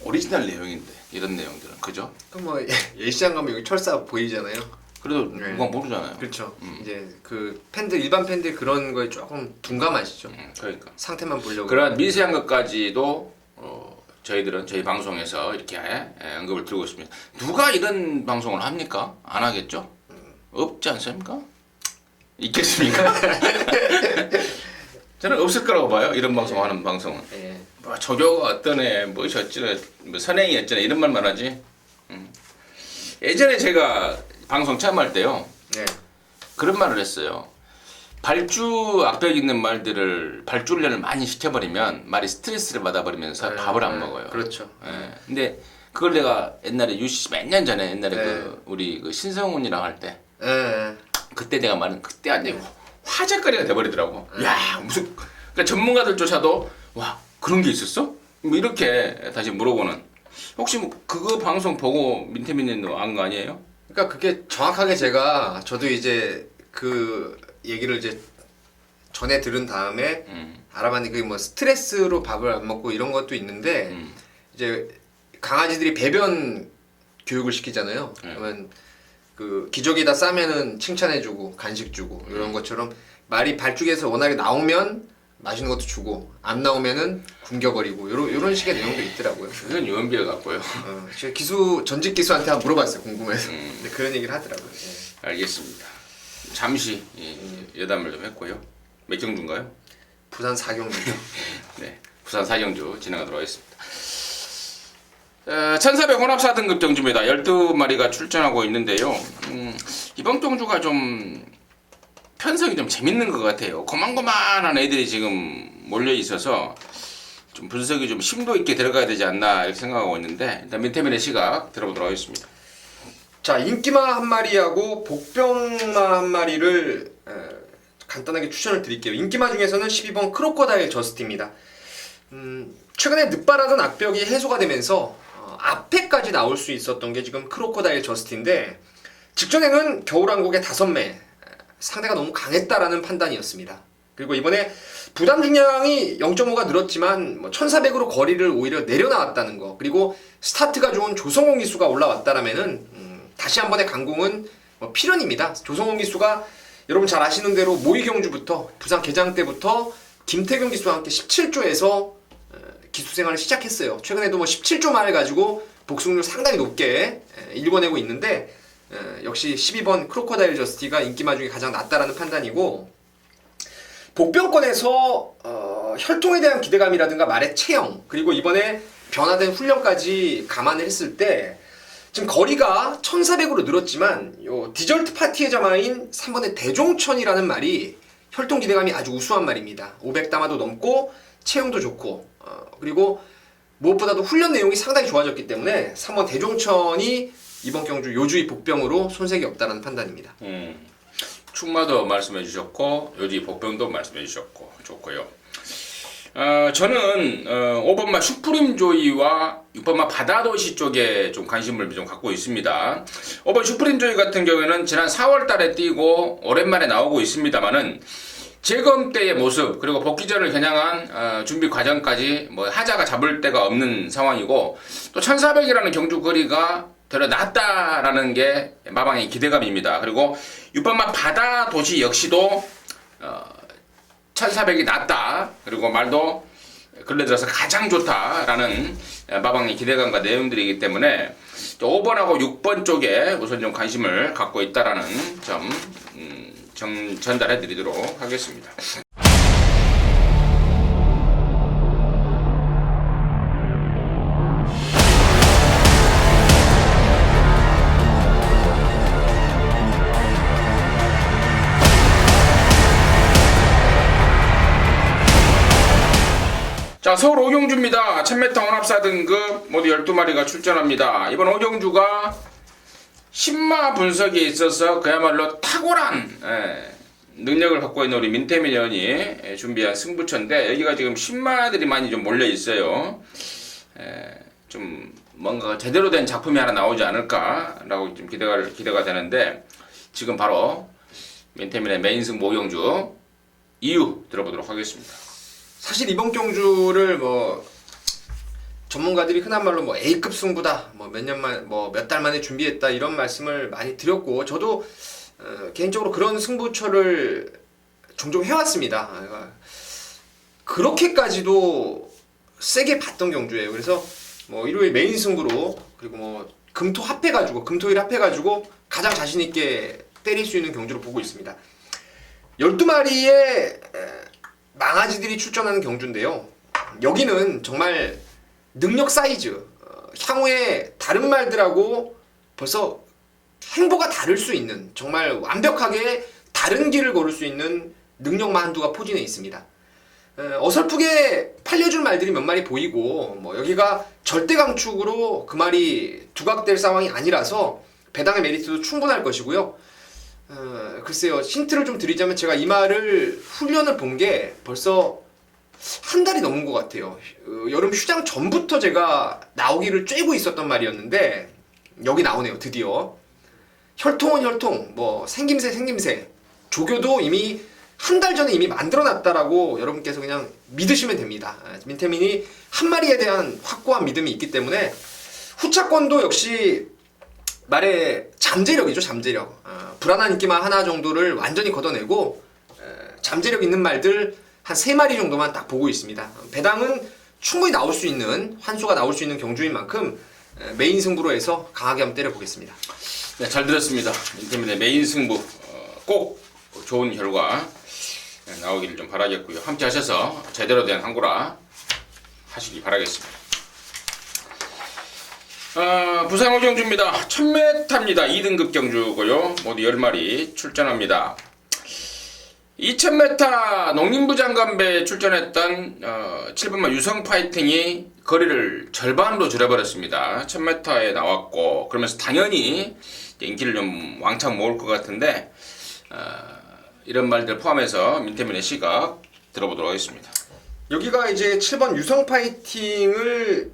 오리지널 내용인데 이런 내용들은 그죠? 그럼 뭐 예시장 가면 여기 철사 보이잖아요. 그래도 누가 모르잖아요. 그렇죠. 이제 그 팬들 일반 팬들 그런 거에 조금 둔감하시죠. 그러니까 상태만 보려고. 그런 미세한 것까지도 저희들은 저희 방송에서 이렇게 언급을 드리고 있습니다. 누가 이런 방송을 합니까? 안 하겠죠? 없지 않습니까? 있겠습니까? 저는 없을 거라고 봐요. 이런 방송하는 방송은. 뭐 조교가 어떠네, 뭐시 어쩌네, 뭐 선행이 어쩌네 이런 말만 하지. 예전에 제가 방송 처음 할 때요. 그런 말을 했어요. 발주 앞벽 있는 말들을 발주 훈련을 많이 시켜버리면 말이 스트레스를 받아버리면서 밥을 안 먹어요. 그렇죠. 근데 그걸 내가 옛날에 UCC 몇 년 전에 옛날에 그 우리 그 신성훈이랑 할 때 그때 내가 말은 그때 완전히 화제거리가 돼버리더라고. 야 무슨 그러니까 전문가들조차도 와 그런 게 있었어? 뭐 이렇게 다시 물어보는. 혹시 뭐 그거 방송 보고 민태민님도 안 거 아니에요? 그러니까 그게 정확하게 저도 이제 그 얘기를 이제 전에 들은 다음에 알아봤는데 그게 뭐 스트레스로 밥을 안 먹고 이런 것도 있는데 이제 강아지들이 배변 교육을 시키잖아요. 그러면 그 기저귀에다 싸면은 칭찬해주고 간식 주고 이런 것처럼 말이 발죽에서 워낙에 나오면 맛있는 것도 주고 안 나오면은 굶겨버리고 이런 식의 내용도 있더라고요. 그건 유언비어 같고요. 제가 전직 기수한테 한번 물어봤어요. 궁금해서. 근데 그런 얘기를 하더라고요. 알겠습니다. 잠시 여담을 좀 했고요. 몇 경주인가요? 부산 4경주죠. 네, 부산 4경주 진행하도록 하겠습니다. 1400 혼합 4등급 경주입니다. 12마리가 출전하고 있는데요. 이번 경주가 좀 편성이 좀 재밌는 것 같아요. 고만고만한 애들이 지금 몰려 있어서 좀 분석이 좀 심도 있게 들어가야 되지 않나 이렇게 생각하고 있는데 일단 민태민의 시각 들어보도록 하겠습니다. 자, 인기마 한 마리하고 복병마 한 마리를 간단하게 추천을 드릴게요. 인기마 중에서는 12번 크로커다일 저스트입니다. 최근에 늦바라던 악벽이 해소가 되면서 앞에까지 나올 수 있었던 게 지금 크로커다일 저스트인데 직전에는 겨울왕국의 5매 상대가 너무 강했다라는 판단이었습니다. 그리고 이번에 부담 중량이 0.5가 늘었지만 1400으로 거리를 오히려 내려나왔다는 거, 그리고 스타트가 좋은 조성홍 기수가 올라왔다라면은 다시 한 번의 강공은 필연입니다. 조성홍 기수가 여러분 잘 아시는 대로 모의 경주부터 부산 개장 때부터 김태경 기수와 함께 17조에서 기수 생활을 시작했어요. 최근에도 17조 말을 가지고 복승률 상당히 높게 일궈내고 있는데 역시 12번 크로커다일 저스티가 인기마 중에 가장 낫다라는 판단이고, 복병권에서 혈통에 대한 기대감이라든가 말의 체형, 그리고 이번에 변화된 훈련까지 감안을 했을 때 지금 거리가 1400으로 늘었지만 요 디절트 파티의 자마인 3번의 대종천이라는 말이 혈통 기대감이 아주 우수한 말입니다. 500담아도 넘고 체형도 좋고 그리고 무엇보다도 훈련 내용이 상당히 좋아졌기 때문에 3번 대종천이 이번 경주 요주의 복병으로 손색이 없다는 판단입니다. 충마도 말씀해 주셨고 요지 복병도 말씀해 주셨고 좋고요. 저는 5번마 슈프림 조이와 6번마 바다도시 쪽에 좀 관심을 좀 갖고 있습니다. 5번 슈프림 조이 같은 경우에는 지난 4월 달에 뛰고 오랜만에 나오고 있습니다만은 재검 때의 모습, 그리고 복귀전을 겨냥한 준비 과정까지 하자가 잡을 데가 없는 상황이고, 또 1400이라는 경주 거리가 되려 낫다라는 게 마방의 기대감입니다. 그리고 6번마 바다도시 역시도 1400이 낫다, 그리고 말도 근래 들어서 가장 좋다라는 마방의 기대감과 내용들이기 때문에 5번하고 6번 쪽에 우선 좀 관심을 갖고 있다라는 점 전달해 드리도록 하겠습니다. 자, 서울 오경주입니다. 1000m 혼합사 등급 모두 12마리가 출전합니다. 이번 오경주가 신마 분석에 있어서 그야말로 탁월한 능력을 갖고 있는 우리 민태민 의원이 준비한 승부처인데, 여기가 지금 신마들이 많이 좀 몰려 있어요. 좀 뭔가 제대로 된 작품이 하나 나오지 않을까라고 좀 기대가 되는데, 지금 바로 민태민의 메인 승부 오경주 이유 들어보도록 하겠습니다. 사실 이번 경주를 전문가들이 흔한 말로 A급 승부다, 몇 달 만에 준비했다, 이런 말씀을 많이 드렸고, 저도 개인적으로 그런 승부처를 종종 해왔습니다. 그렇게까지도 세게 봤던 경주예요. 그래서 일요일 메인 승부로, 그리고 금토 합해가지고, 금토일 합해가지고 가장 자신있게 때릴 수 있는 경주로 보고 있습니다. 12마리의 망아지들이 출전하는 경주인데요. 여기는 정말 능력 사이즈, 향후에 다른 말들하고 벌써 행보가 다를 수 있는, 정말 완벽하게 다른 길을 걸을 수 있는 능력만 한두가 포진해 있습니다. 어설프게 팔려줄 말들이 몇 마리 보이고, 여기가 절대 강축으로 그 말이 두각될 상황이 아니라서 배당의 메리트도 충분할 것이고요. 글쎄요, 힌트를 좀 드리자면 제가 이 말을 훈련을 본 게 벌써 한 달이 넘은 것 같아요. 여름 휴장 전부터 제가 나오기를 쬐고 있었던 말이었는데 여기 나오네요, 드디어. 혈통은 혈통, 생김새, 조교도 이미 한 달 전에 이미 만들어놨다라고 여러분께서 그냥 믿으시면 됩니다. 민태민이 한 마리에 대한 확고한 믿음이 있기 때문에 후차권도 역시 말의 잠재력이죠, 잠재력. 불안한 인기만 하나 정도를 완전히 걷어내고 잠재력 있는 말들 한 3마리 정도만 딱 보고 있습니다. 배당은 충분히 나올 수 있는, 환수가 나올 수 있는 경주인 만큼 메인 승부로 해서 강하게 한번 때려보겠습니다. 네, 잘 들었습니다. 민태민의 메인 승부 꼭 좋은 결과 나오기를 좀 바라겠고요. 함께 하셔서 제대로 된 항구라 하시기 바라겠습니다. 부산 오경주입니다. 1000m입니다. 2등급 경주고요. 모두 10마리 출전합니다. 2000m 농림부 장관배에 출전했던 7번마 유성 파이팅이 거리를 절반으로 줄여버렸습니다. 1000m에 나왔고, 그러면서 당연히 인기를 좀 왕창 모을 것 같은데 이런 말들 포함해서 민태민의 시각 들어보도록 하겠습니다. 여기가 이제 7번 유성 파이팅을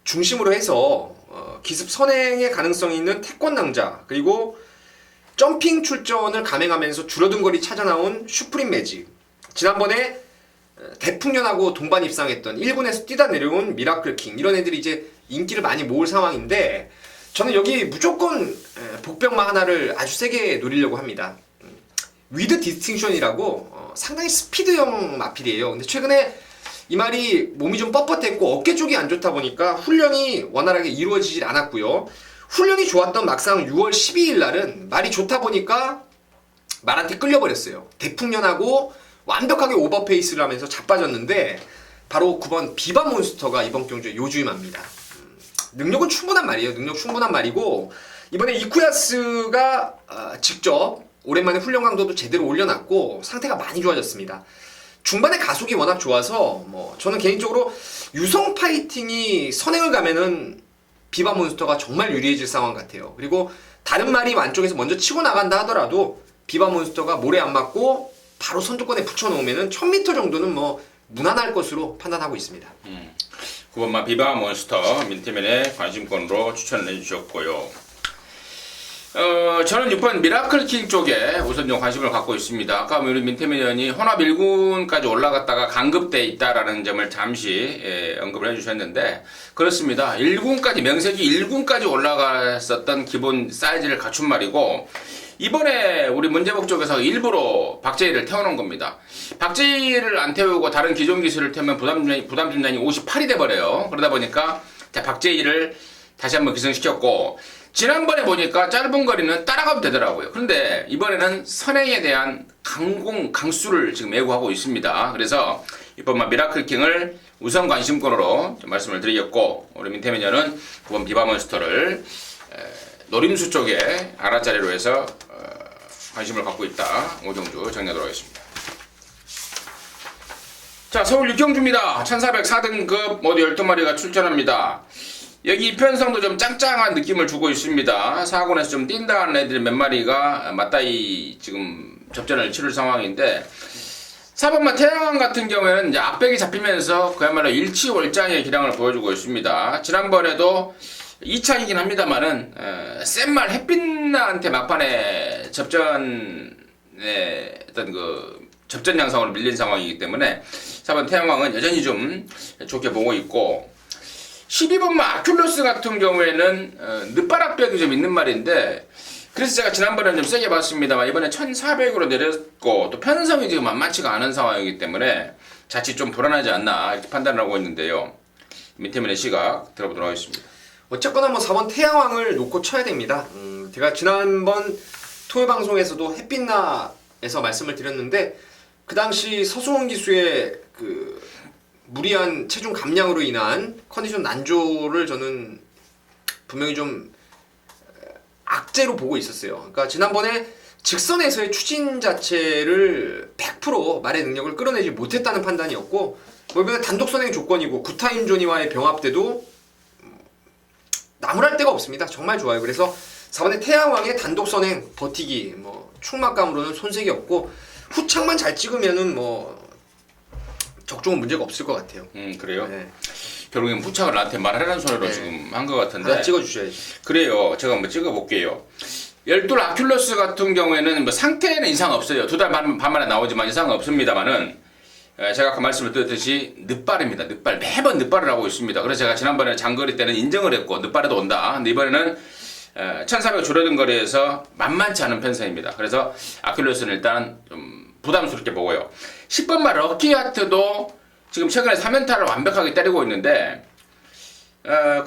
중심으로 해서 기습 선행의 가능성이 있는 태권낭자, 그리고 점핑 출전을 감행하면서 줄어든 거리 찾아 나온 슈프림 매직, 지난번에 대풍년하고 동반 입상했던 1군에서 뛰다 내려온 미라클 킹, 이런 애들이 이제 인기를 많이 모을 상황인데, 저는 여기 무조건 복병마 하나를 아주 세게 노리려고 합니다. 위드 디스팅션이라고 상당히 스피드형 마필이에요. 근데 최근에 이 말이 몸이 좀 뻣뻣했고 어깨 쪽이 안 좋다 보니까 훈련이 원활하게 이루어지질 않았고요. 훈련이 좋았던 막상 6월 12일 날은 말이 좋다 보니까 말한테 끌려버렸어요. 대풍년하고 완벽하게 오버페이스를 하면서 자빠졌는데, 바로 9번 비바 몬스터가 이번 경주에 요주임합니다. 능력은 충분한 말이에요. 능력 충분한 말이고, 이번에 이쿠야스가 직접 오랜만에 훈련 강도도 제대로 올려놨고 상태가 많이 좋아졌습니다. 중반에 가속이 워낙 좋아서 저는 개인적으로 유성 파이팅이 선행을 가면은 비바 몬스터가 정말 유리해질 상황 같아요. 그리고 다른 말이 안쪽에서 먼저 치고 나간다 하더라도 비바 몬스터가 모래 안 맞고 바로 선두권에 붙여놓으면은 1000m 정도는 무난할 것으로 판단하고 있습니다. 9번마 비바 몬스터 민태민의 관심권으로 추천을 해주셨고요. 저는 6번 미라클킹 쪽에 우선 좀 관심을 갖고 있습니다. 아까 우리 민태민 의원이 혼합 1군까지 올라갔다가 강급돼 있다라는 점을 잠시 언급을 해주셨는데, 그렇습니다. 1군까지, 명색이 1군까지 올라갔었던 기본 사이즈를 갖춘 말이고, 이번에 우리 문제복 쪽에서 일부러 박재희를 태워놓은 겁니다. 박재희를 안 태우고 다른 기존 기술을 태우면 부담 중량이 58이 돼버려요. 그러다 보니까 박재희를 다시 한번 기승시켰고, 지난번에 보니까 짧은 거리는 따라가도 되더라고요. 그런데 이번에는 선행에 대한 강수를 지금 예고하고 있습니다. 그래서 이번만 미라클킹을 우선 관심권으로 좀 말씀을 드리겠고, 우리 민태민 의원은 9번 비바몬스터를 노림수 쪽에 아라짜리로 해서 관심을 갖고 있다. 오경주 정리하도록 하겠습니다. 자, 서울 육경주입니다. 1404등급 모두 12마리가 출전합니다. 여기 이편성도 좀 짱짱한 느낌을 주고 있습니다. 4군에서 좀 뛴다는 애들 몇 마리가 맞다이 지금 접전을 치를 상황인데, 4번마 태양왕 같은 경우에는 이제 앞백이 잡히면서 그야말로 일치월장의 기량을 보여주고 있습니다. 지난번에도 2차이긴 합니다만은 센말 햇빛나한테 막판에 접전의 어떤 접전 양상으로 밀린 상황이기 때문에 4번 태양왕은 여전히 좀 좋게 보고 있고, 12번마 아큘러스 같은 경우에는 늦바락벽이 좀 있는 말인데, 그래서 제가 지난번에는 좀 세게 봤습니다만 이번에 1400으로 내렸고, 또 편성이 지금 만만치가 않은 상황이기 때문에 자칫 좀 불안하지 않나 이렇게 판단을 하고 있는데요. 민태민의 시각 들어보도록 하겠습니다. 어쨌거나 4번 태양왕을 놓고 쳐야 됩니다. 제가 지난번 토요 방송에서도 햇빛나에서 말씀을 드렸는데, 그 당시 서수원 기수의 무리한 체중 감량으로 인한 컨디션 난조를 저는 분명히 좀 악재로 보고 있었어요. 그러니까 지난번에 직선에서의 추진 자체를 100% 말의 능력을 끌어내지 못했다는 판단이었고, 이번에 단독 선행 조건이고 구타임 조니와의 병합 때도 나무랄 데가 없습니다. 정말 좋아요. 그래서 4번의 태양왕의 단독 선행 버티기, 충막감으로는 손색이 없고, 후착만 잘 찍으면은 적중은 문제가 없을 것 같아요. 그래요? 네. 결국엔 후착을 나한테 말하라는 소리로 지금 한 것 같은데. 하나 찍어주셔야지. 그래요. 제가 한번 찍어볼게요. 12 아큘러스 같은 경우에는 상태에는 이상 없어요. 2달 반 만에 나오지만 이상 없습니다만은, 제가 아까 말씀을 드렸듯이 늦발입니다. 늦발. 매번 늦발을 하고 있습니다. 그래서 제가 지난번에 장거리 때는 인정을 했고, 늦발에도 온다. 근데 이번에는 1400 줄어든 거리에서 만만치 않은 편성입니다. 그래서 아큘러스는 일단 좀 부담스럽게 보고요. 10번마 럭키하트도 지금 최근에 3연타를 완벽하게 때리고 있는데,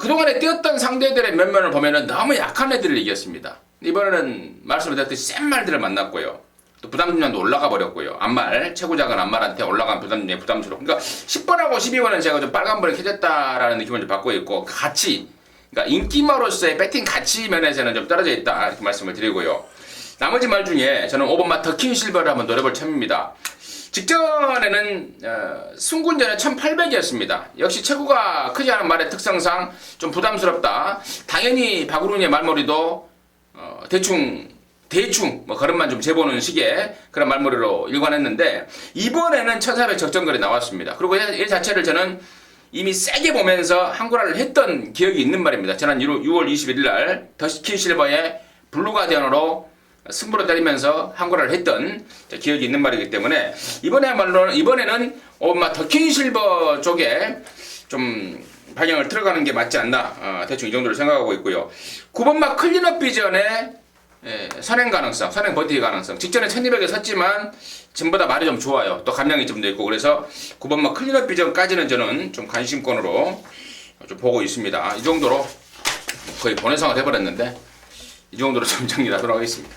그동안에 뛰었던 상대들의 면면을 보면은 너무 약한 애들을 이겼습니다. 이번에는 말씀을 드렸듯이 센 말들을 만났고요. 또 부담중량도 올라가 버렸고요. 안말, 최고작은 안말한테 올라간 부담중량이 부담스럽고. 그러니까 10번하고 12번은 제가 좀 빨간불이 켜졌다라는 느낌을 좀 받고 있고, 가치, 그러니까 인기마로서의 배팅 가치 면에서는 좀 떨어져 있다. 이렇게 말씀을 드리고요. 나머지 말 중에 저는 5번마 더킹 실버를 한번 노려볼 참입니다. 직전에는 승군전에 1800이었습니다. 역시 체구가 크지 않은 말의 특성상 좀 부담스럽다. 당연히 박우run이의 말머리도 대충 대충 뭐 걸음만 좀 재보는 식의 그런 말머리로 일관했는데 이번에는 1400 적정거리 나왔습니다. 그리고 이 자체를 저는 이미 세게 보면서 한글화를 했던 기억이 있는 말입니다. 지난 6월 21일 날 더스킨 실버의 블루 가디언으로 승부를 때리면서 한글화를 했던 기억이 있는 말이기 때문에 이번에는 더킨 실버 쪽에 좀 방향을 틀어가는 게 맞지 않나 대충 이 정도를 생각하고 있고요. 9번마 클린업 비전의 선행 가능성, 선행 버티기 가능성. 직전에 1200에 섰지만 전보다 말이 좀 좋아요. 또 감량이 좀 돼 있고 그래서 9번마 클린업 비전까지는 저는 좀 관심권으로 좀 보고 있습니다. 이 정도로 거의 본회상을 해버렸는데 이 정도로 좀 정리하도록 하겠습니다.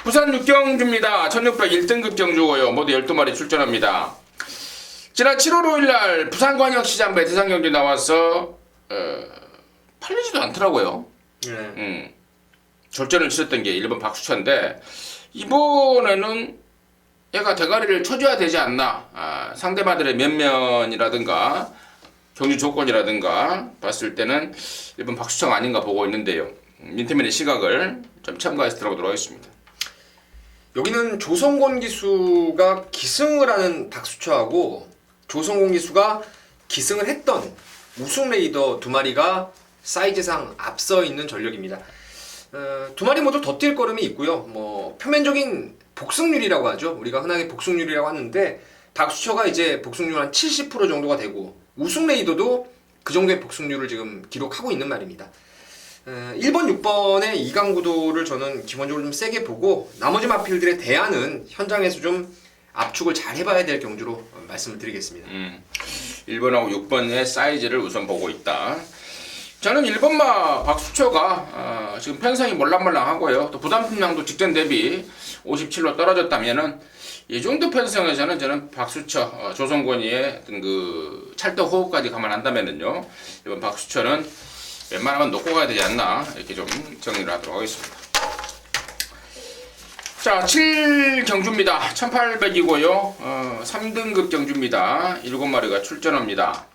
부산 6경주입니다. 1600 1등급 경주고요. 모두 12마리 출전합니다. 지난 7월 5일날 부산광역시장부에 대상경주 나와서 팔리지도 않더라고요. 절전을 치렀던 게 1번 박수천인데 이번에는 얘가 대가리를 쳐줘야 되지 않나. 상대마들의 면면이라든가 경주 조건이라든가 봤을 때는 1번 박수천 아닌가 보고 있는데요. 민태민의 시각을 좀 첨가해서 들어보도록 하겠습니다. 여기는 조성곤 기수가 기승을 하는 박수처하고 조성곤 기수가 기승을 했던 우승 레이더 두 마리가 사이즈상 앞서 있는 전력입니다. 두 마리 모두 더 뛸 걸음이 있고요. 뭐 표면적인 복승률이라고 하죠. 우리가 흔하게 복승률이라고 하는데 박수처가 이제 복승률 한 70% 정도가 되고 우승 레이더도 그 정도의 복승률을 지금 기록하고 있는 말입니다. 1번, 6번의 이강 구도를 저는 기본적으로 좀 세게 보고 나머지 마필들에 대안은 현장에서 좀 압축을 잘 해봐야 될 경주로 말씀을 드리겠습니다. 1번하고 6번의 사이즈를 우선 보고 있다. 저는 1번마 박수초가 지금 편성이 몰랑몰랑하고요. 또 부담량도 직전 대비 57로 떨어졌다면은 이 정도 편성에서는 저는 박수초, 조성권이의 어떤 그 찰떡 호흡까지 감안한다면은요. 이번 박수초는 웬만하면 놓고 가야 되지 않나 이렇게 좀 정리를 하도록 하겠습니다. 자, 7경주입니다. 1800이고요. 3등급 경주입니다. 7마리가 출전합니다.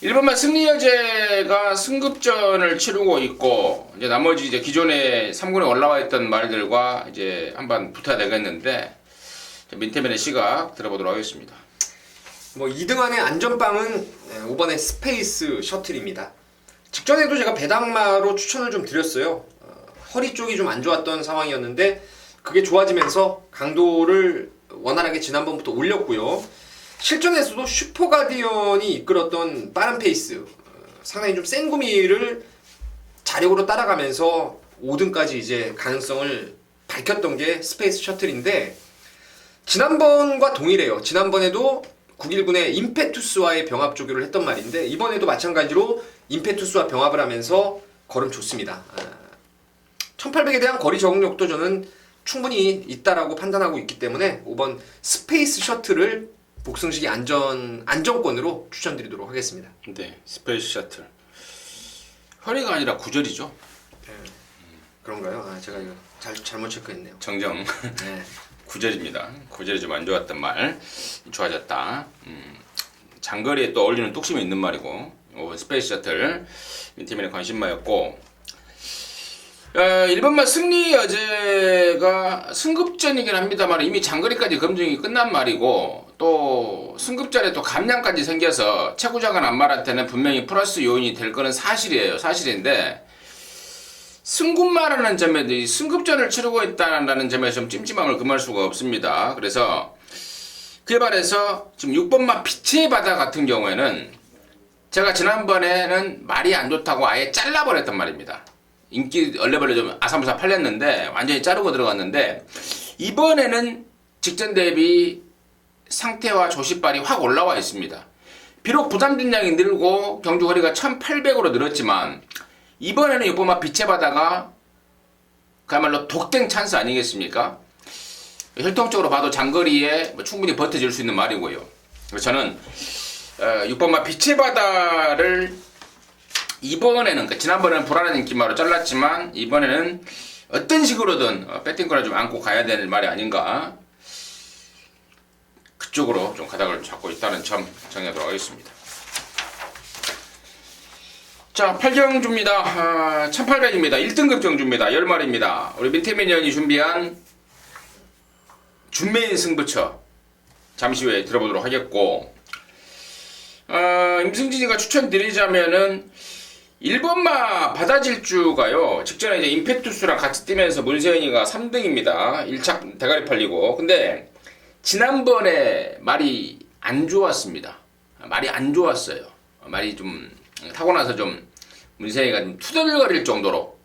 1번마 승리여제가 승급전을 치르고 있고 이제 나머지 이제 기존에 3군에 올라와 있던 말들과 이제 한번 붙어야 되겠는데 민태민의 시각 들어보도록 하겠습니다. 뭐 2등 안에 안전빵은 5번의 스페이스 셔틀입니다. 직전에도 제가 배당마로 추천을 좀 드렸어요. 허리 쪽이 좀 안 좋았던 상황이었는데 그게 좋아지면서 강도를 원활하게 지난번부터 올렸고요. 실전에서도 슈퍼가디언이 이끌었던 빠른 페이스, 상당히 좀 센 구미를 자력으로 따라가면서 5등까지 이제 가능성을 밝혔던 게 스페이스 셔틀인데 지난번과 동일해요. 지난번에도 919의 임페투스와의 병합 조교를 했던 말인데 이번에도 마찬가지로 임페투스와 병합을 하면서 걸음 좋습니다. 1800에 대한 거리 적응력도 저는 충분히 있다라고 판단하고 있기 때문에 5번 스페이스 셔틀을 복승식이 안정권으로 추천드리도록 하겠습니다. 네, 스페이스 셔틀. 허리가 아니라 구절이죠. 그런가요? 제가 이거 잘못 체크했네요. 정정. 네. 구절입니다. 구절이 좀 안 좋았던 말 좋아졌다. 장거리에 또 어울리는 뚝심이 있는 말이고 스페이스 셔틀 민태민의 관심마였고 1번마 승리 여제가 승급전이긴 합니다만 이미 장거리까지 검증이 끝난 말이고 또 승급전에 또 감량까지 생겨서 최고자간 안말한테는 분명히 플러스 요인이 될 거는 사실이에요. 사실인데 승급마라는 점에도 이 승급전을 치르고 있다는 점에서 좀 찜찜함을 금할 수가 없습니다. 그래서 그에 반해서 지금 6번마 빛의 바다 같은 경우에는 제가 지난번에는 말이 안 좋다고 아예 잘라버렸단 말입니다. 인기 얼레벌레 좀 아사무사 팔렸는데 완전히 자르고 들어갔는데 이번에는 직전 대비 상태와 조시발이 확 올라와 있습니다. 비록 부담진량이 늘고 경주 거리가 1800으로 늘었지만 이번에는 6번마 빛의 바다가 그야말로 독땡 찬스 아니겠습니까? 혈통적으로 봐도 장거리에 충분히 버텨줄 수 있는 말이고요. 그래서 저는 6번마 빛의 바다를 이번에는 그러니까 지난번에는 불안한 인기마로 잘랐지만 이번에는 어떤 식으로든 배팅권을 좀 안고 가야 되는 말이 아닌가 그쪽으로 좀 가닥을 잡고 있다는 점 정리하도록 하겠습니다. 자, 8경주입니다. 1800입니다. 1등급 경주입니다. 10마리입니다. 우리 민태민연이 준비한 준메인 승부처 잠시 후에 들어보도록 하겠고, 임승진이가 추천드리자면은 1번마 바다질주가요, 직전에 이제 임페투스랑 같이 뛰면서 문세현이가 3등입니다. 1착 대가리 팔리고. 근데 지난번에 말이 안 좋았습니다. 말이 안 좋았어요. 말이 좀 타고 나서 좀 문세현이가 좀 투덜거릴 정도로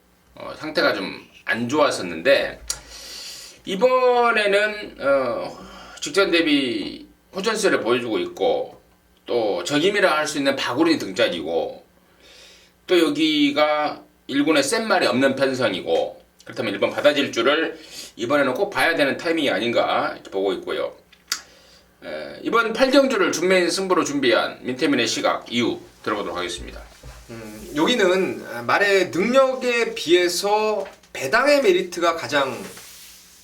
상태가 좀 안 좋았었는데, 이번에는 직전 대비 호전세를 보여주고 있고, 또 적임이라 할 수 있는 박우린이 등짝이고, 또 여기가 1군에 센 말이 없는 편성이고, 그렇다면 1번 바다질주를 이번에는 꼭 봐야 되는 타이밍이 아닌가 이렇게 보고 있고요. 이번 8경주를 준메인 승부로 준비한 민태민의 시각 이유 들어보도록 하겠습니다. 여기는 말의 능력에 비해서 배당의 메리트가 가장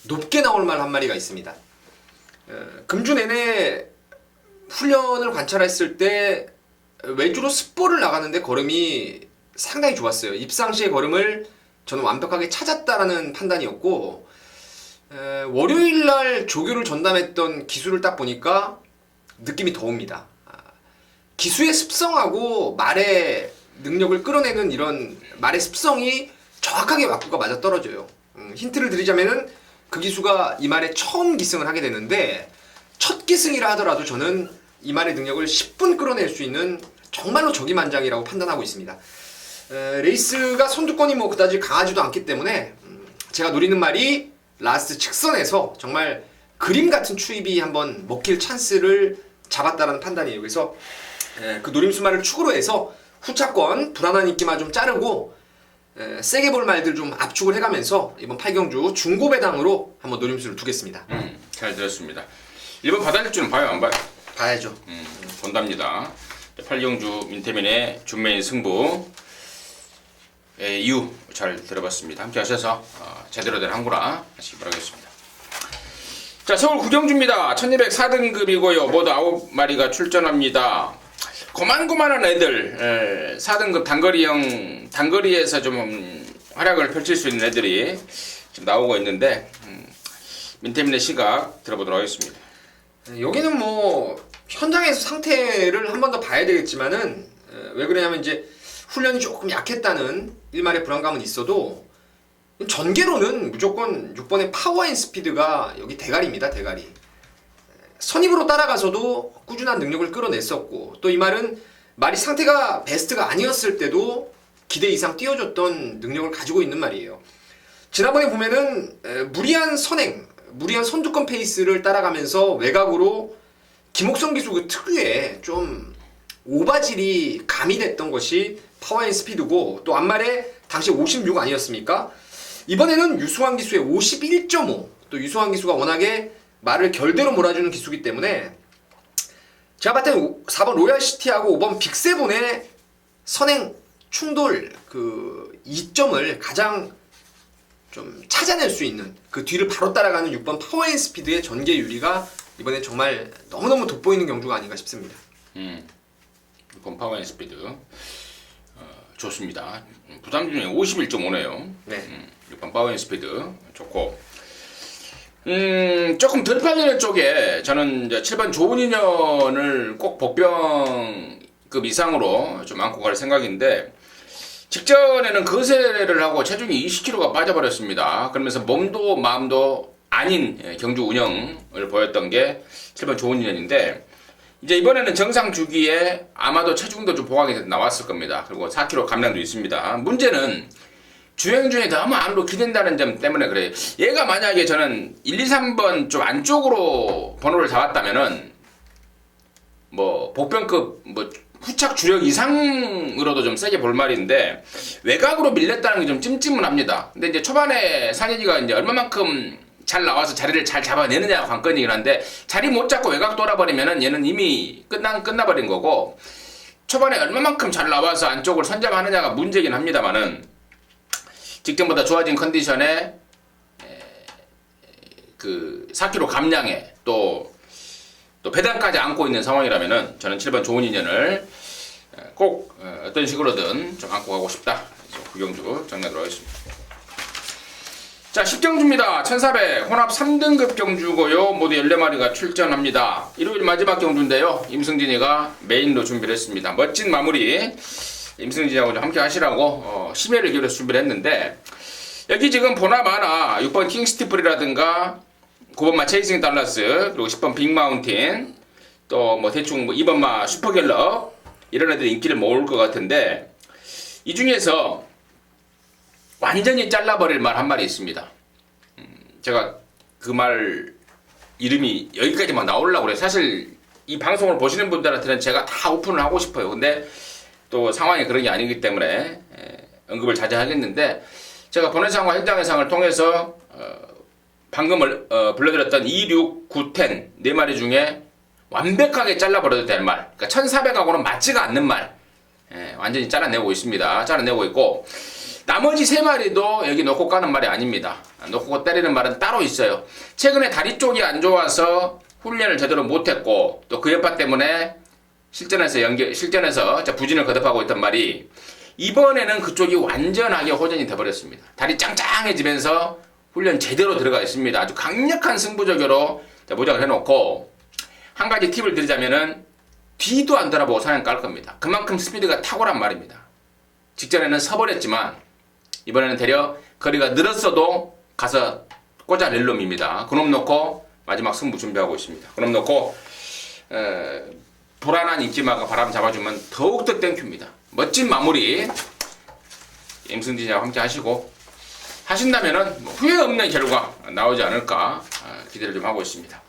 높게 나올 만 한 마리가 있습니다. 금주 내내 훈련을 관찰했을 때 외주로 습보를 나가는데 걸음이 상당히 좋았어요. 입상시의 걸음을 저는 완벽하게 찾았다라는 판단이었고, 월요일날 조교를 전담했던 기수를 딱 보니까 느낌이 더 옵니다. 기수의 습성하고 말의 능력을 끌어내는 이런 말의 습성이 정확하게 왁구가 맞아 떨어져요. 힌트를 드리자면은 그 기수가 이 말에 처음 기승을 하게 되는데, 첫 기승이라 하더라도 저는 이 말의 능력을 10분 끌어낼 수 있는 정말로 적임한장이라고 판단하고 있습니다. 레이스가 선두권이 뭐 그다지 강하지도 않기 때문에 제가 노리는 말이 라스트 직선에서 정말 그림 같은 추입이 한번 먹힐 찬스를 잡았다는 판단이에요. 그래서 그 노림수말을 축으로 해서 후차권 불안한 인기만 좀 자르고 세게 볼 말들 좀 압축을 해가면서 이번 8경주 중고 배당으로 한번 노림수를 두겠습니다. 잘 들었습니다. 1번 바다질주는 봐요, 안 봐요? 봐야죠. 본답니다. 8경주 민태민의 준메인 승부 이유 잘 들어봤습니다. 함께 하셔서 제대로 된 항구라 하시기 바라겠습니다. 자, 서울 구경주입니다. 1204등급이고요. 모두 9마리가 출전합니다. 고만고만한 애들, 4등급 단거리에서 좀 활약을 펼칠 수 있는 애들이 지금 나오고 있는데, 민태민의 시각 들어보도록 하겠습니다. 여기는 뭐 현장에서 상태를 한 번 더 봐야 되겠지만은, 왜 그러냐면 이제 훈련이 조금 약했다는 일말의 불안감은 있어도 전개로는 무조건 6번의 파워앤 스피드가 여기 대가리입니다. 대가리. 선입으로 따라가서도 꾸준한 능력을 끌어냈었고, 또 이 말은 말이 상태가 베스트가 아니었을 때도 기대 이상 띄워줬던 능력을 가지고 있는 말이에요. 지난번에 보면은 무리한 선행, 무리한 선두권 페이스를 따라가면서 외곽으로 김옥성 기수 그 특유의 좀 오바질이 가미됐던 것이 파워앤 스피드고, 또 앞말에 당시 56 아니었습니까? 이번에는 유수환 기수의 51.5, 또 유수환 기수가 워낙에 말을 결대로 몰아주는 기수기 때문에 제가 봤을 때는 4번 로얄시티하고 5번 빅세븐의 선행 충돌 그 이점을 가장 좀 찾아낼 수 있는, 그 뒤를 바로 따라가는 6번 파워앤 스피드의 전개 유리가 이번에 정말 너무너무 돋보이는 경주가 아닌가 싶습니다. 6번 파워앤 스피드 좋습니다. 부담 중에 51.5네요. 네. 6번 파워앤 스피드 좋고, 조금 덜 팔리는 쪽에 저는 이제 7번 좋은 인연을 꼭 복병급 이상으로 좀 안고 갈 생각인데, 직전에는 거세를 하고 체중이 20kg가 빠져버렸습니다. 그러면서 몸도 마음도 아닌 경주 운영을 보였던 게 7번 좋은 인연인데, 이제 이번에는 정상 주기에 아마도 체중도 좀 보강이 나왔을 겁니다. 그리고 4kg 감량도 있습니다. 문제는 주행 중에 너무 안으로 기댄다는 점 때문에 그래요. 얘가 만약에 저는 1, 2, 3번 좀 안쪽으로 번호를 잡았다면은 뭐 복병급 뭐 후착 주력 이상으로도 좀 세게 볼 말인데, 외곽으로 밀렸다는 게 좀 찜찜은 합니다. 근데 이제 초반에 상현이가 이제 얼마만큼 잘 나와서 자리를 잘 잡아내느냐가 관건이긴 한데, 자리 못 잡고 외곽 돌아버리면은 얘는 이미 끝나버린 거고, 초반에 얼마만큼 잘 나와서 안쪽을 선점하느냐가 문제긴 합니다만은, 직전보다 좋아진 컨디션에 그 4kg 감량에 또 배당까지 안고 있는 상황이라면은 저는 7번 좋은 인연을 꼭 어떤 식으로든 좀 안고 가고 싶다. 그래서 구경주 정리하도록 하겠습니다. 자, 10경주입니다. 1400 혼합 3등급 경주고요. 모두 14마리가 출전합니다. 일요일 마지막 경주인데요. 임승진이가 메인로 준비를 했습니다. 멋진 마무리 임승진하고 좀 함께 하시라고 심혈을 기울여서 준비를 했는데, 여기 지금 보나마나 6번 킹스티플이라든가 9번 마 체이싱 달라스, 그리고 10번 빅마운틴, 또 뭐 대충 2번 마 슈퍼갤럽, 이런 애들이 인기를 모을 것 같은데, 이 중에서 완전히 잘라버릴 말 한 마리 있습니다. 제가 그 말 이름이 여기까지만 나오려고 그래요. 사실 이 방송을 보시는 분들한테는 제가 다 오픈을 하고 싶어요. 근데 또 상황이 그런 게 아니기 때문에 언급을 자제하겠는데, 제가 본회상과 현장회상을 통해서 방금 불러드렸던 2, 6, 9, 10 네 마리 중에 완벽하게 잘라버려도 될 말, 그러니까 1400하고는 맞지가 않는 말, 완전히 잘라내고 있습니다. 잘라내고 있고, 나머지 3마리도 여기 놓고 까는 말이 아닙니다. 놓고 때리는 말은 따로 있어요. 최근에 다리 쪽이 안 좋아서 훈련을 제대로 못했고, 또 그 여파 때문에 실전에서 부진을 거듭하고 있던 말이, 이번에는 그쪽이 완전하게 호전이 돼버렸습니다. 다리 짱짱해지면서 훈련 제대로 들어가 있습니다. 아주 강력한 승부조교로 모장을 해놓고, 한 가지 팁을 드리자면은 뒤도 안 돌아보고 사냥 깔 겁니다. 그만큼 스피드가 탁월한 말입니다. 직전에는 서버렸지만 이번에는 되려 거리가 늘었어도 가서 꽂아낼 놈입니다. 그놈 놓고 마지막 승부 준비하고 있습니다. 그놈 놓고 불안한 인기마가 바람 잡아주면 더욱더 땡큐입니다. 멋진 마무리 임승진이와 함께 하신다면은 후회 없는 결과 나오지 않을까 기대를 좀 하고 있습니다.